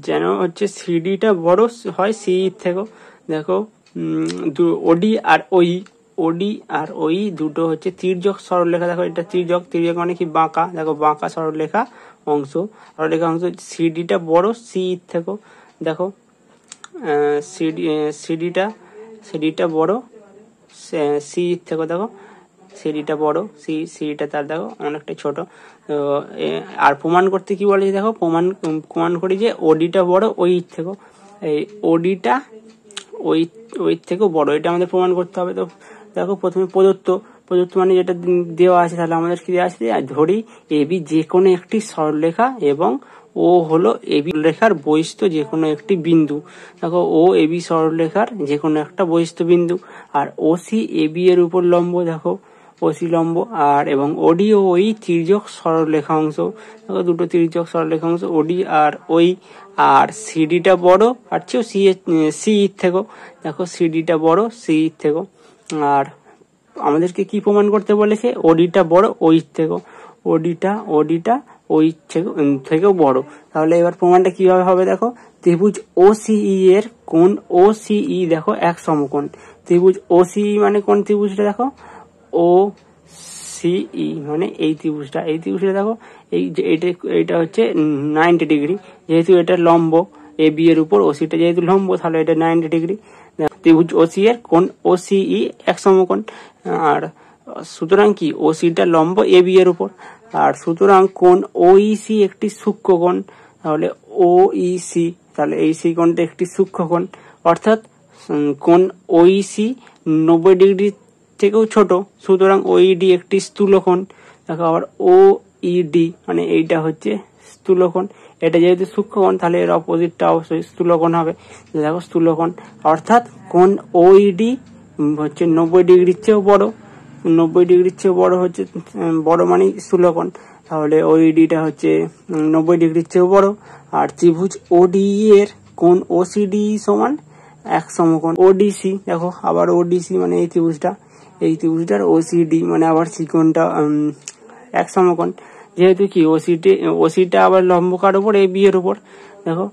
যেন হচ্ছে সিডিটা বড় হয় সি থেকে। দেখো ওডি আর ওই দুটো হচ্ছে তির্যক সরলরেখা। দেখো এটা তির্যক মানে কি বাঁকা, দেখো বাঁকা সরলরেখা অংশ। সিডিটা বড় সি থেকে, দেখো সিডিটা বড় সি থেকে, দেখো সিডিটা বড় সিডিটা তার দেখো অনেকটা ছোট। আর প্রমাণ করতে কি বলেছে দেখো, প্রমাণ করি যে ওডিটা বড় ওই থেকে, এই ওডিটা ওই থেকেও বড়, এটা আমাদের প্রমাণ করতে হবে। তো দেখো প্রথমে প্রদত্ত মানে যেটা দেওয়া আছে, তাহলে আমাদের কি দেওয়া আছে, ধরি এবি যে কোনো একটি সরলরেখা এবং ও হলো এবি রেখার বহিস্থ যে কোনো একটি বিন্দু। দেখো ও এবি সরলরেখার যে কোনো একটা বহিস্থ বিন্দু, আর ওসি এবি এর উপর লম্ব, দেখো ওসি লম্ব, আর এবং ওডি ও ওই তির্যক সরলরেখা অংশ। দেখো দুটো তির্যক সরলরেখা অংশ ওডি আর ওই, আর সিডিটা বড় আর সি থেকেও, দেখো সিডিটা বড় সি থেকেও। আর আমাদেরকে কি প্রমাণ করতে বলেছে, ওডিটা বড় ওই থেকেও, ওডিটা ওই থেকেও বড়। তাহলে এবার প্রমাণটা কিভাবে হবে দেখো, ত্রিভুজ ওসিই এর কোণ ওসিই দেখো এক সমকোণ। ত্রিভুজ ওসিই মানে কোন ত্রিভুজটা দেখো, ও সিই মানে এই ত্রিভুজটা দেখো, এইটা হচ্ছে 90 ডিগ্রি, যেহেতু এটা লম্ব এ বি এর উপর, ওসিটা যেহেতু লম্ব তাহলে এটা 90 ডিগ্রি। ত্রিভুজ ওসি এর কোণ ওসিই এক সমকোণ, আর সুতরাং কি ওসিটা লম্ব এ বি এর উপর, আর সুতরাং কোণ ওইসি একটি সূক্ষ্ম কোণ। তাহলে ওইসি, তাহলে এই সি কোণটা একটি সূক্ষ্ম কোণ, অর্থাৎ কোণ ওইসি 90 ডিগ্রি থেকেও ছোট, সুতরাং ওইডি একটি স্থূলকোণ। দেখো আবার ওইডি মানে এইটা হচ্ছে স্থূলকোণ, এটা যেহেতু সূক্ষ্মকোণ তাহলে এর অপোজিটটা অবশ্যই স্থূলকোণ হবে। দেখো স্থূলকোণ, অর্থাৎ কোণ ওইডি হচ্ছে 90 ডিগ্রির চেয়েও বড়, 90 ডিগ্রির চেয়েও বড় হচ্ছে বড় মানে স্থূলকোণ, তাহলে ওইডিটা হচ্ছে 90 ডিগ্রির চেয়েও বড়। আর ত্রিভুজ ওডিই এর কোণ ওসিডি সমান এক সমকোণ। ওডিসি দেখো আবার ওডিসি মানে এই ত্রিভুজটার ওসিডি মানে আবার চিকোণটা এক সমকোণ, যেহেতু কি ওসিটা আবার লম্ব কার উপর, এ বি এর উপর। দেখো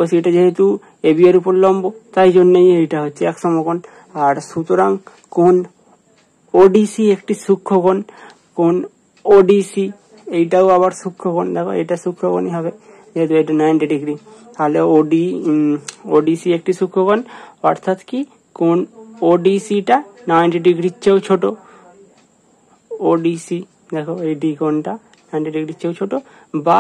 ওসিটা যেহেতু এ বি এর উপর লম্ব, তাই জন্যই এইটা হচ্ছে এক সমকোণ। আর সুতরাং কোণ ওডিসি একটি সূক্ষ্মকোণ, কোণ ওডিসি এইটাও আবার সূক্ষ্মকোণ। দেখো এটা সূক্ষ্মকোণই হবে যেহেতু এটা 90 ডিগ্রি, তাহলে ওডিসি একটি সূক্ষ্মকোণ, অর্থাৎ কি কোণ ওডিসিটা 90 ডিগ্রির চেয়েও ছোট। ওডিসি দেখো এই ডি কোণটা 90 ডিগ্রির চেয়েও ছোট, বা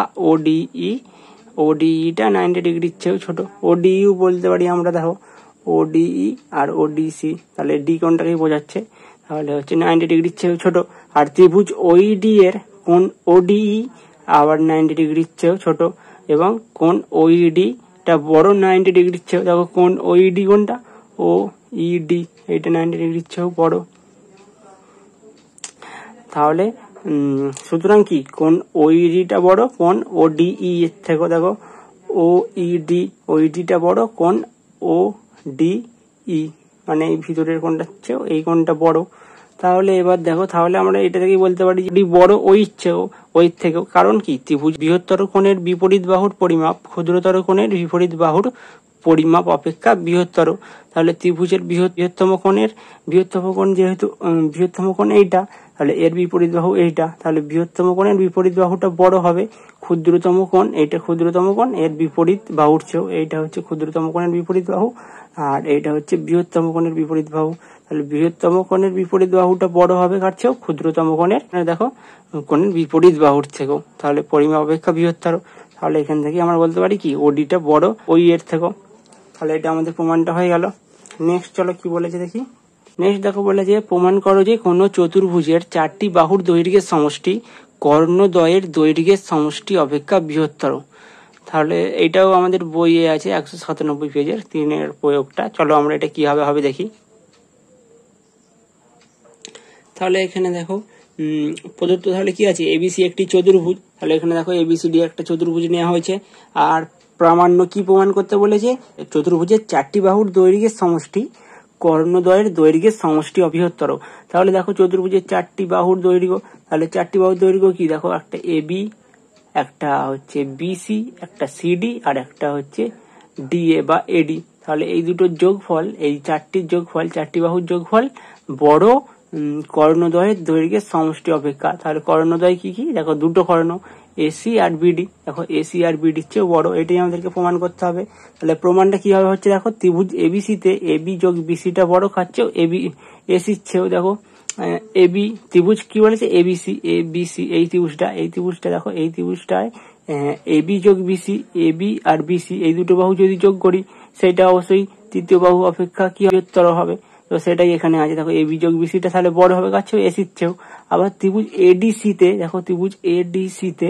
ওডিইটা 90 ডিগ্রির চেয়েও ছোট। ওডিইউ বলতে পারি আমরা, দেখো ওডিই আর ওডিসি, তাহলে ডি কোণটাকেই বোঝাচ্ছে, তাহলে হচ্ছে 90 ডিগ্রির চেয়েও ছোট। আর ত্রিভুজ ওইডি এর কোণ ওডিই আবার 90 ডিগ্রির চেয়েও ছোট, এবং কোণ ওইডিটা বড় 90 ডিগ্রির চেয়েও। দেখো কোণ ওইডি কোনটা, ও ইডি, এইটা 90 ডিগ্রির চেয়েও বড়। তাহলে সুতরাং কি কোণ ওইডিটা বড় কোণ ওডিই এর থেকে, দেখো ওইডিটা বড় কোণ ওডিই মানে এই ভিতরের কোণটা হচ্ছে এই কোণটা বড়। তাহলে এবার দেখো, তাহলে আমরা এটা থেকেই বলতে পারি যে বড় ওই থেকেও, কারণ কি ত্রিভুজ বৃহত্তর কোণের বিপরীত বাহুর পরিমাপ ক্ষুদ্রতর কোণের বিপরীত বাহুর পরিমাপ অপেক্ষা বৃহত্তর। তাহলে ত্রিভুজের বৃহত্তম কোণ যেহেতু বৃহত্তম কোণ এইটা, তাহলে এর বিপরীত বাহু এইটা, তাহলে বৃহত্তম কোণের বিপরীত বাহুটা বড় হবে। ক্ষুদ্রতম কোণ এইটা ক্ষুদ্রতম কোণ এর বিপরীত বাহুর চেয়েও, এইটা হচ্ছে ক্ষুদ্রতম কোণের বিপরীত বাহু, আর এইটা হচ্ছে বৃহত্তম কোণের বিপরীত বাহু। তাহলে বৃহত্তম কোণের বিপরীত বাহুটা বড় হবে কার চেয়েও, ক্ষুদ্রতম কোণের দেখো কোণের বিপরীত বাহুর থেকেও, তাহলে পরিমাপ অপেক্ষা বৃহত্তর। তাহলে এখান থেকে আমরা বলতে পারি কি ওডিটা বড় ওই এর থেকেও। তাহলে এটা আমাদের প্রমাণটা হয়ে গেল। নেক্সট চলো কি বলেছে দেখি। নেক্সট দেখো বলেছে প্রমাণ করো যে কোনো চতুর্ভুজের 4টি বাহুর দৈর্ঘ্যের সমষ্টি কর্ণদ্বয়ের দৈর্ঘ্যের সমষ্টি অপেক্ষা বৃহত্তর। তাহলে এটাও আমাদের বইয়ে আছে 197 পেজের 3-এর প্রয়োগটা। চলো আমরা এটা কিভাবে হবে দেখি। তাহলে এখানে দেখো প্রদত্ত তাহলে কি আছে, এবিসি একটি চতুর্ভুজ। তাহলে এখানে দেখো এবিসিডি একটা চতুর্ভুজ নেওয়া হয়েছে, আর প্রামাণ্য কি প্রমাণ করতে বলেছে, চতুর্ভুজের 4টি বাহুর দৈর্ঘ্যের সমষ্টি কর্ণদ্বয়ের দৈর্ঘ্যের সমষ্টি বৃহত্তর। তাহলে দেখো চতুর্ভুজের 4টি বাহুর দৈর্ঘ্য, তাহলে 4টি বাহুর দৈর্ঘ্য কি দেখো, একটা এবি, একটা হচ্ছে বিসি, একটা সিডি, আর একটা হচ্ছে ডিএ বা এডি। তাহলে এই দুটোর যোগফল, এই চারটির যোগফল, চারটি বাহুর যোগফল বড় কর্ণদ্বয়ের দৈর্ঘ্যের সমষ্টি অপেক্ষা। তাহলে কর্ণদ্বয় কি কি দেখো, দুটো কর্ণ এসি আর বিডি, দেখো এসি আর বিডির চেয়েও বড়, এটাই আমাদেরকে প্রমাণ করতে হবে। তাহলে প্রমাণটা কিভাবে হচ্ছে দেখো, ত্রিভুজ এবিসি তে এবি যোগ বিসিটা বড় কাটছেও এবি এসির চেয়েও। দেখো এবি ত্রিভুজ কি বলেছে, এবিসি, এবিসি এই ত্রিভুজটা দেখো, এই ত্রিভুজটায় এবি যোগ বিসি, এবি আর বিসি এই দুটো বাহু যদি যোগ করি সেটা অবশ্যই তৃতীয় বাহু অপেক্ষা কি বৃহত্তর হবে। তো সেটাই এখানে আছে, দেখো এবি যোগ বিসিটা তাহলে বড় হবে কাছেও এসির চেয়েও। আবার ত্রিভুজ এডিসি তে দেখো, ত্রিভুজ এডিসি তে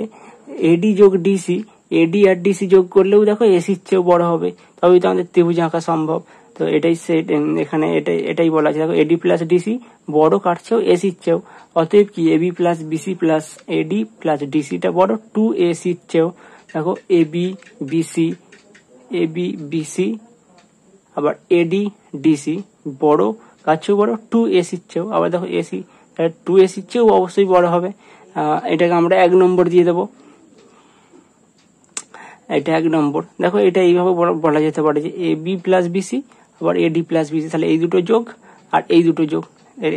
এডি যোগ ডিসি, এডি আর ডিসি যোগ করলেও দেখো এসির চেয়েও বড় হবে, তবেই তো আমাদের ত্রিভুজ আঁকা সম্ভব। তো এটাই এখানে এটাই বলা আছে, দেখো এডি প্লাস ডিসি বড় কাটছেও এসির চেয়েও, অতএব কি AB plus BC plus AD plus ডিসিটা বড় 2AC-র চেয়েও। দেখো এবি বিসি আবার এডি ডিসি বড় কাছেও বড় 2AC-র চেয়েও। আবার দেখো এসি 2AC-র চেয়েও অবশ্যই বড় হবে। এটাকে আমরা 1 নম্বর দিয়ে দেবো, এটা 1 নম্বর। দেখো এটা এইভাবে বলা যেতে পারে যে এবি প্লাস বিসি আবার এডি প্লাস বিসি, তাহলে এই দুটো যোগ আর এই দুটো যোগ,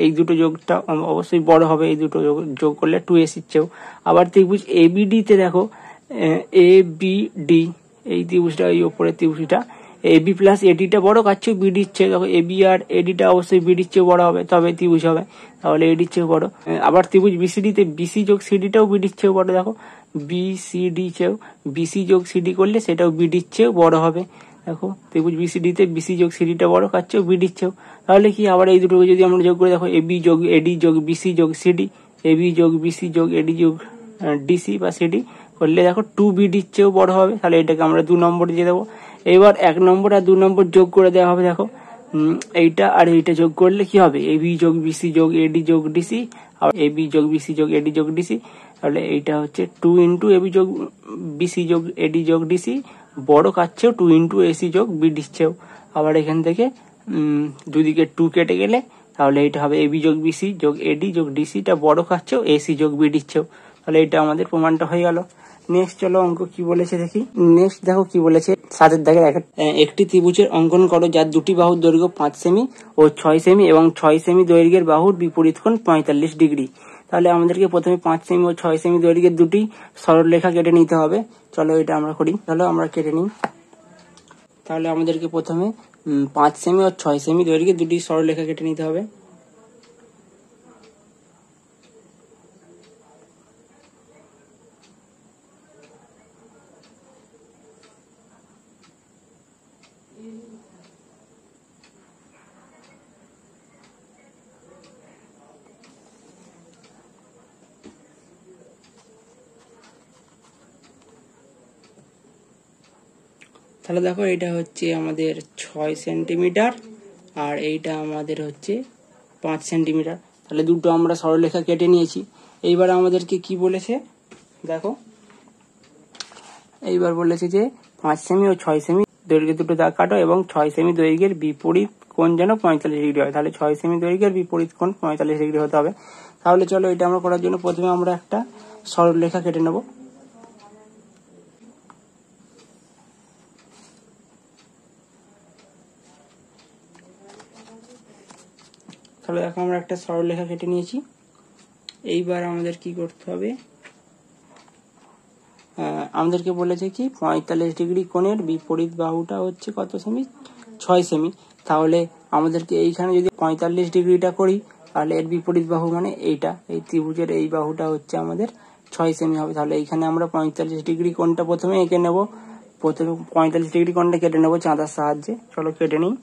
এই দুটো যোগটা অবশ্যই বড় হবে, এই দুটো যোগ করলে 2AC-র চেয়েও। আবার ত্রিভুজ এবিডি তে দেখো এবিডি এই ত্রিভুজটা, এই উপরের ত্রিভুজটা এবি প্লাস এডিটা বড় কাটছে বিডির চেয়ে। দেখো এবি আর এডিটা অবশ্যই বিডির চেয়ে বড় হবে, তবে ত্রিভুজ হবে, তাহলে এডির চেয়ে বড়। আবার ত্রিভুজ বিসিডি তে বিসি যোগ সিডিটাও বিডির চেয়ে বড়, দেখো বিসিডি চেয়েও, বিসি যোগ সিডি করলে সেটাও বিডির চেয়েও বড় হবে। দেখো ত্রিভুজ বিসিডি তে বিসি যোগ সিডিটা বড় কাটছেও বিডির চেয়েও। তাহলে কি আবার এই দুটোকে যদি আমরা যোগ করে দেখো, এবি যোগ এডি যোগ বিসি যোগ সিডি, এবি যোগ বিসি যোগ এডি যোগ ডিসি বা সিডি করলে দেখো 2BDর চেয়েও বড় হবে, তাহলে এটাকে আমরা 2 নম্বর দিয়ে দেবো। এবার 1 নম্বর আর 2 নম্বর যোগ করে দেওয়া হবে। দেখো এইটা আর এইটা যোগ করলে কি হবে, এবি যোগ বিসি যোগ এডি যোগ ডিসি, আর এবি যোগ বিসি যোগ এডি যোগ ডিসি, তাহলে এইটা হচ্ছে 2 ইন্টু এবি যোগ বিসি যোগ এডি যোগ ডিসি বড় কাটছেও 2 ইন্টু এসি যোগ বিডির চেয়েও। আবার এখান থেকে দুদিকে 2 কেটে গেলে তাহলে এটা হবে এবি যোগ বিসি যোগ এডি যোগ ডিসিটা বড় কাটছেও এসি যোগ বিডির চেয়েও। তাহলে এটা আমাদের প্রমাণটা হয়ে গেল। নেক্সট চলো অঙ্ক কি বলেছে দেখি। নেক্সট দেখো কি বলেছে, 7 দাগের একটি ত্রিভুজের অঙ্কন করো যার দুটি বাহুর দৈর্ঘ্য 5 সেমি ও 6 সেমি এবং 6 সেমি দৈর্ঘ্যের বাহুর বিপরীত কোণ 45 ডিগ্রি। তাহলে আমাদেরকে প্রথমে 5 সেমি ও 6 সেমি দৈর্ঘ্যের দুটি সরলরেখা কেটে নিতে হবে। চলো এটা আমরা করি, চলো আমরা কেটে নিই। তাহলে আমাদেরকে প্রথমে 5 সেমি ও 6 সেমি দৈর্ঘ্যের দুটি সরলরেখা কেটে নিতে হবে। তাহলে দেখো এটা হচ্ছে আমাদের 6 সেন্টিমিটার আর এইটা আমাদের হচ্ছে 5 সেন্টিমিটার। তাহলে দুটো আমরা সরলরেখা কেটে নিয়েছি। এইবার আমাদেরকে কি বলেছে দেখো, এইবার বলেছে যে 5 সেমি ও 6 সেমি দৈর্ঘ্যের দুটো দাগ কাটো এবং 6 সেমি দৈর্ঘ্যের বিপরীত কোণ যেন 45 ডিগ্রি হয়। তাহলে 6 সেমি দৈর্ঘ্যের বিপরীত কোণ 45 ডিগ্রি হতে হবে। তাহলে চলো এটা আমরা করার জন্য প্রথমে আমরা একটা সরলরেখা কেটে নেব। তাহলে দেখো আমরা একটা সরলরেখা কেটে নিয়েছি। এইবার আমাদের কি করতে হবে, আমাদেরকে বলেছে কি 45 ডিগ্রি কোণের বিপরীত বাহুটা হচ্ছে কত সেমি, 6 সেমি। তাহলে আমাদেরকে এইখানে যদি 45 ডিগ্রিটা করি তাহলে এর বিপরীত বাহু মানে এইটা, এই ত্রিভুজের এই বাহুটা হচ্ছে আমাদের 6 সেমি হবে। তাহলে এইখানে আমরা 45 ডিগ্রি কোণটা প্রথমে এঁকে নেব। প্রথমে 45 ডিগ্রি কোণটা কেটে নেব চাঁদার সাহায্যে। চলো কেটে নিই।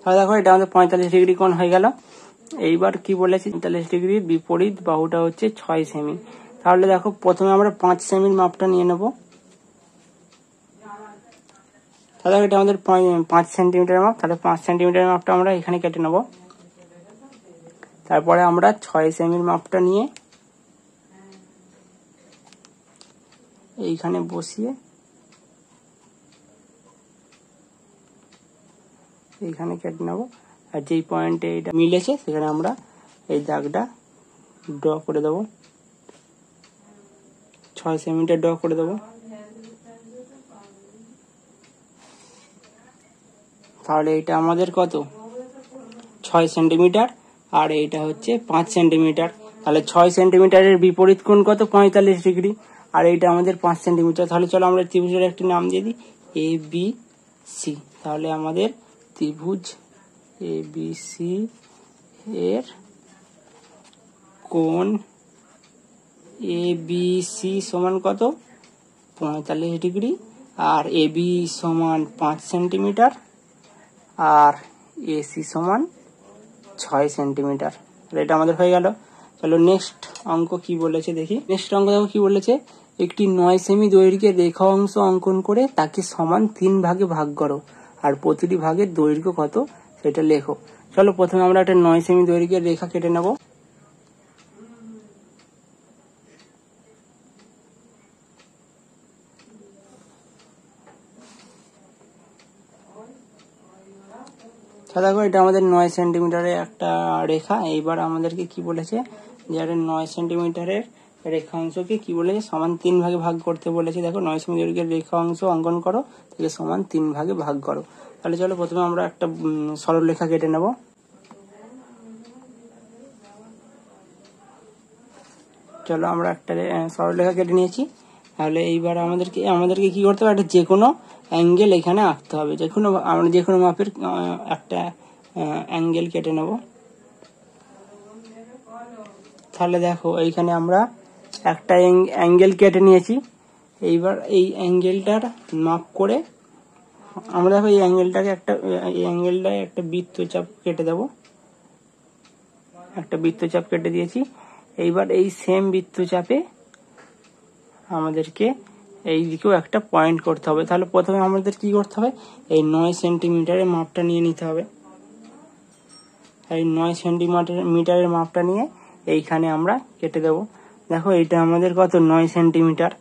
তাহলে দেখো এটা আমাদের 45 ডিগ্রি কোণ হয়ে গেল। এইবার কি বলেছি, 45 ডিগ্রির বিপরীত বাহুটা হচ্ছে 6 সেমি। তাহলে দেখো প্রথমে আমরা 5 সেমির মাপটা নিয়ে নেব। তাহলে এটা আমাদের 5 সেন্টিমিটার মাপ, তাহলে 5 সেন্টিমিটার মাপটা আমরা এখানে কেটে নেব। তারপরে আমরা 6 সেমির মাপটা নিয়ে এইখানে বসিয়ে এইখানে কেটে নেব। আর যেই পয়েন্টে এটা মিলেছে সেখানে আমরা এই দাগটা ড্র করে দেবো, 6 সেমিটা ড্র করে দেবো। তাহলে এটা আমাদের কত, 6 সেন্টিমিটার, আর এইটা হচ্ছে 5 সেন্টিমিটার। তাহলে 6 সেন্টিমিটারের বিপরীত কোণ কত, 45 ডিগ্রি, আর এইটা আমাদের 5 সেন্টিমিটার। তাহলে চলো আমরা ত্রিভুজের একটি নাম দিয়ে দিই, ABC। তাহলে আমাদের ত্রিভুজ ABC এর কোণ ABC সমান কত, 45 ডিগ্রি, আর AB সমান 5 সেন্টিমিটার, আর AC সমান 6 সেন্টিমিটার। এটা আমাদের হয়ে গেল। চলো নেক্সট অঙ্ক কি বলেছে দেখি। নেক্সট অঙ্ক দেখো কি বলেছে, একটি 9 সেমি দৈর্ঘ্যের রেখা অংশ অঙ্কন করে তাকে সমান 3 ভাগে ভাগ করো, আর প্রতিটি ভাগের দৈর্ঘ্য কত সেটা লেখো। চলো প্রথমে আমরা একটা 9 সেমি দৈর্ঘ্যের রেখা কেটে নেব। দেখো এটা আমাদের 9 সেন্টিমিটারের একটা রেখা। এইবার আমাদেরকে কি বলেছে, যে 9 সেন্টিমিটারের রেখা অংশকে কি বলেছে, সমান 3 ভাগে ভাগ করতে বলেছে। দেখো 9 সেন্টিমিটারের রেখা অংশ অঙ্কন করো, তাকে সমান 3 ভাগে ভাগ করো। তাহলে চলো প্রথমে আমরা একটা সরল রেখা কেটে নেব। চলো আমরা একটা সরল রেখা কেটে নিয়েছি। তাহলে এইবার আমাদেরকে কি করতে হবে, একটা যে কোনো অ্যাঙ্গেল এখানে আঁকতে হবে। আমরা যে কোনো মাপের একটা অ্যাঙ্গেল কেটে নেব। তাহলে দেখো এইখানে আমরা একটা অ্যাঙ্গেল কেটে নিয়েছি। এইবার এই অ্যাঙ্গেলটার মাপ করে আমরা দেখো এই অ্যাঙ্গেলটায় একটা বৃত্তচাপ কেটে দেব। একটা বৃত্তচাপ কেটে দিয়েছি। এইবার এই সেম বৃত্তচাপে আমাদেরকে এই দিকেও একটা পয়েন্ট করতে হবে। তাহলে প্রথমে আমাদের কি করতে হবে, এই 9 সেন্টিমিটারের মাপটা নিয়ে নিতে হবে। এই 9 সেন্টিমিটারের মাপটা নিয়ে এইখানে আমরা কেটে দেব। দেখো এইটা আমাদের কত, 9 সেন্টিমিটার।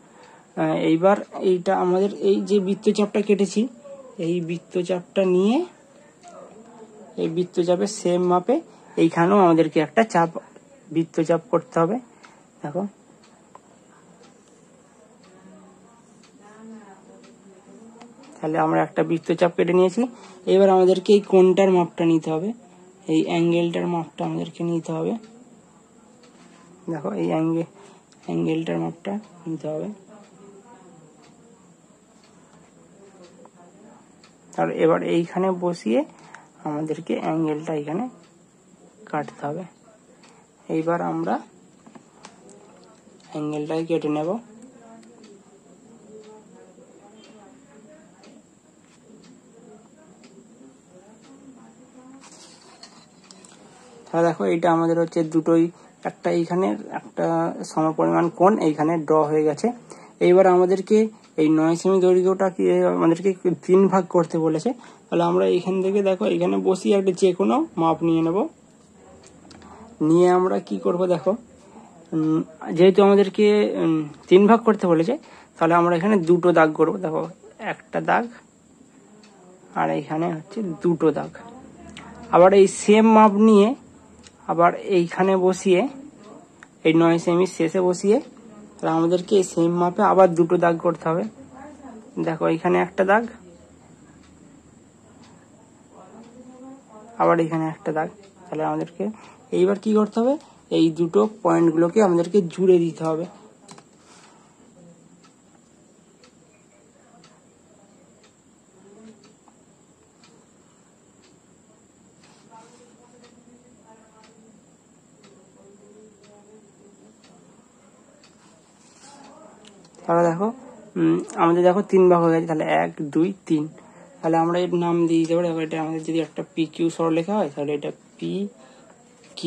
এইবার এইটা আমাদের এই যে বৃত্তচাপটা কেটেছি, এই বৃত্তচাপটা নিয়ে এই বৃত্তচাপের সেম মাপে এইখানেও আমাদেরকে একটা বৃত্তচাপ করতে হবে। দেখো তাহলে আমরা একটা বৃত্তচাপ কেটে নিয়েছি। এবার আমাদেরকে এই কোণটার মাপটা নিতে হবে, এই অ্যাঙ্গেলটার মাপটা আমাদেরকে নিতে হবে। দেখো এই অ্যাঙ্গেলটার মাপটা নিতে হবে। তাহলে এবার এইখানে বসিয়ে আমাদেরকে অ্যাঙ্গেলটা এখানে কাটতে হবে। এইবার আমরা অ্যাঙ্গেলটাই কেটে নেব। তাহলে দেখো এটা আমাদের হচ্ছে দুটোই একটা এইখানে একটা সমপরিমাণ কোণ এইখানে ড্র হয়ে গেছে। এইবার আমাদেরকে এই 9 সেমি দৈর্ঘ্যটাকে আমাদেরকে 3 ভাগ করতে বলেছে। তাহলে আমরা এখান থেকে দেখো এখানে বসিয়ে একটা যে কোনো মাপ নিয়ে নেব। নিয়ে আমরা কি করব, দেখো যেহেতু আমাদেরকে 3 ভাগ করতে বলেছে, তাহলে আমরা এখানে দুটো দাগ করব। দেখো একটা দাগ আর এখানে হচ্ছে দুটো দাগ। আবার এই সেম মাপ নিয়ে আবার এইখানে বসিয়ে এই 9 সেমির শেষে বসিয়ে তাহলে আমাদেরকে এই সেম মাপে আবার দুটো দাগ করতে হবে। দেখো এখানে একটা দাগ, আবার এখানে একটা দাগ। তাহলে আমাদেরকে এইবার কি করতে হবে, এই দুটো পয়েন্টগুলোকে আমাদেরকে জুড়ে দিতে হবে। তাহলে দেখো আমাদের দেখো 3 ভাগ হয়ে গেছে। তাহলে 1 2 3। তাহলে আমরা এর নাম দিয়ে দিতে পারি। এটা আমাদের যদি একটা PQ সরলরেখা হয় তাহলে এটা PQ,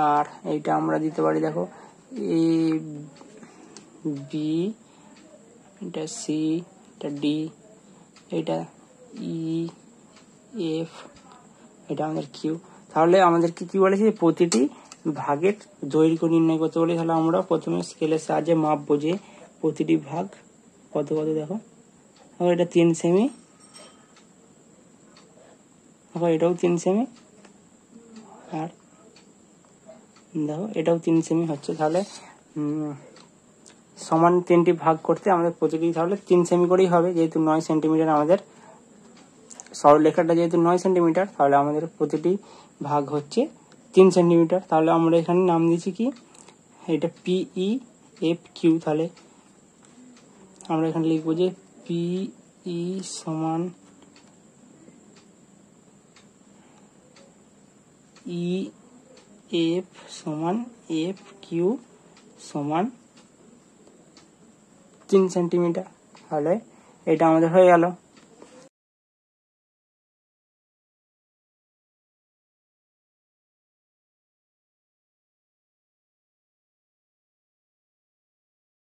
আর এইটা আমরা দিতে পারি দেখো AB, এটা C, এটা D, এটা EF, এটা আমাদের Q। তাহলে আমাদেরকে কি বলেছে, প্রতিটি ভাগের দৈর্ঘ্য নির্ণয় করতে বলি, তাহলে আমরা প্রথমে স্কেলের সাহায্যে মাপবো যে প্রতিটি ভাগ কত কত। দেখো এটা 3 সেমি, দেখো এটাও 3 সেমি, আর দেখো এটাও 3 সেমি হচ্ছে। তাহলে সমান 3টি ভাগ করতে আমাদের প্রতিটি তাহলে 3 সেমি করেই হবে, যেহেতু 9 সেন্টিমিটার আমাদের সরলরেখাটা যেহেতু 9 সেন্টিমিটার, তাহলে আমাদের প্রতিটি ভাগ হচ্ছে 3 সেন্টিমিটার। তাহলে আমরা এখানে নাম দিয়েছি কি, এটা PEFQ। তাহলে আমরা এখানে লিখবো যে PE সমান EF সমান FQ সমান 3 সেন্টিমিটার। তাহলে এটা আমাদের হয়ে গেল।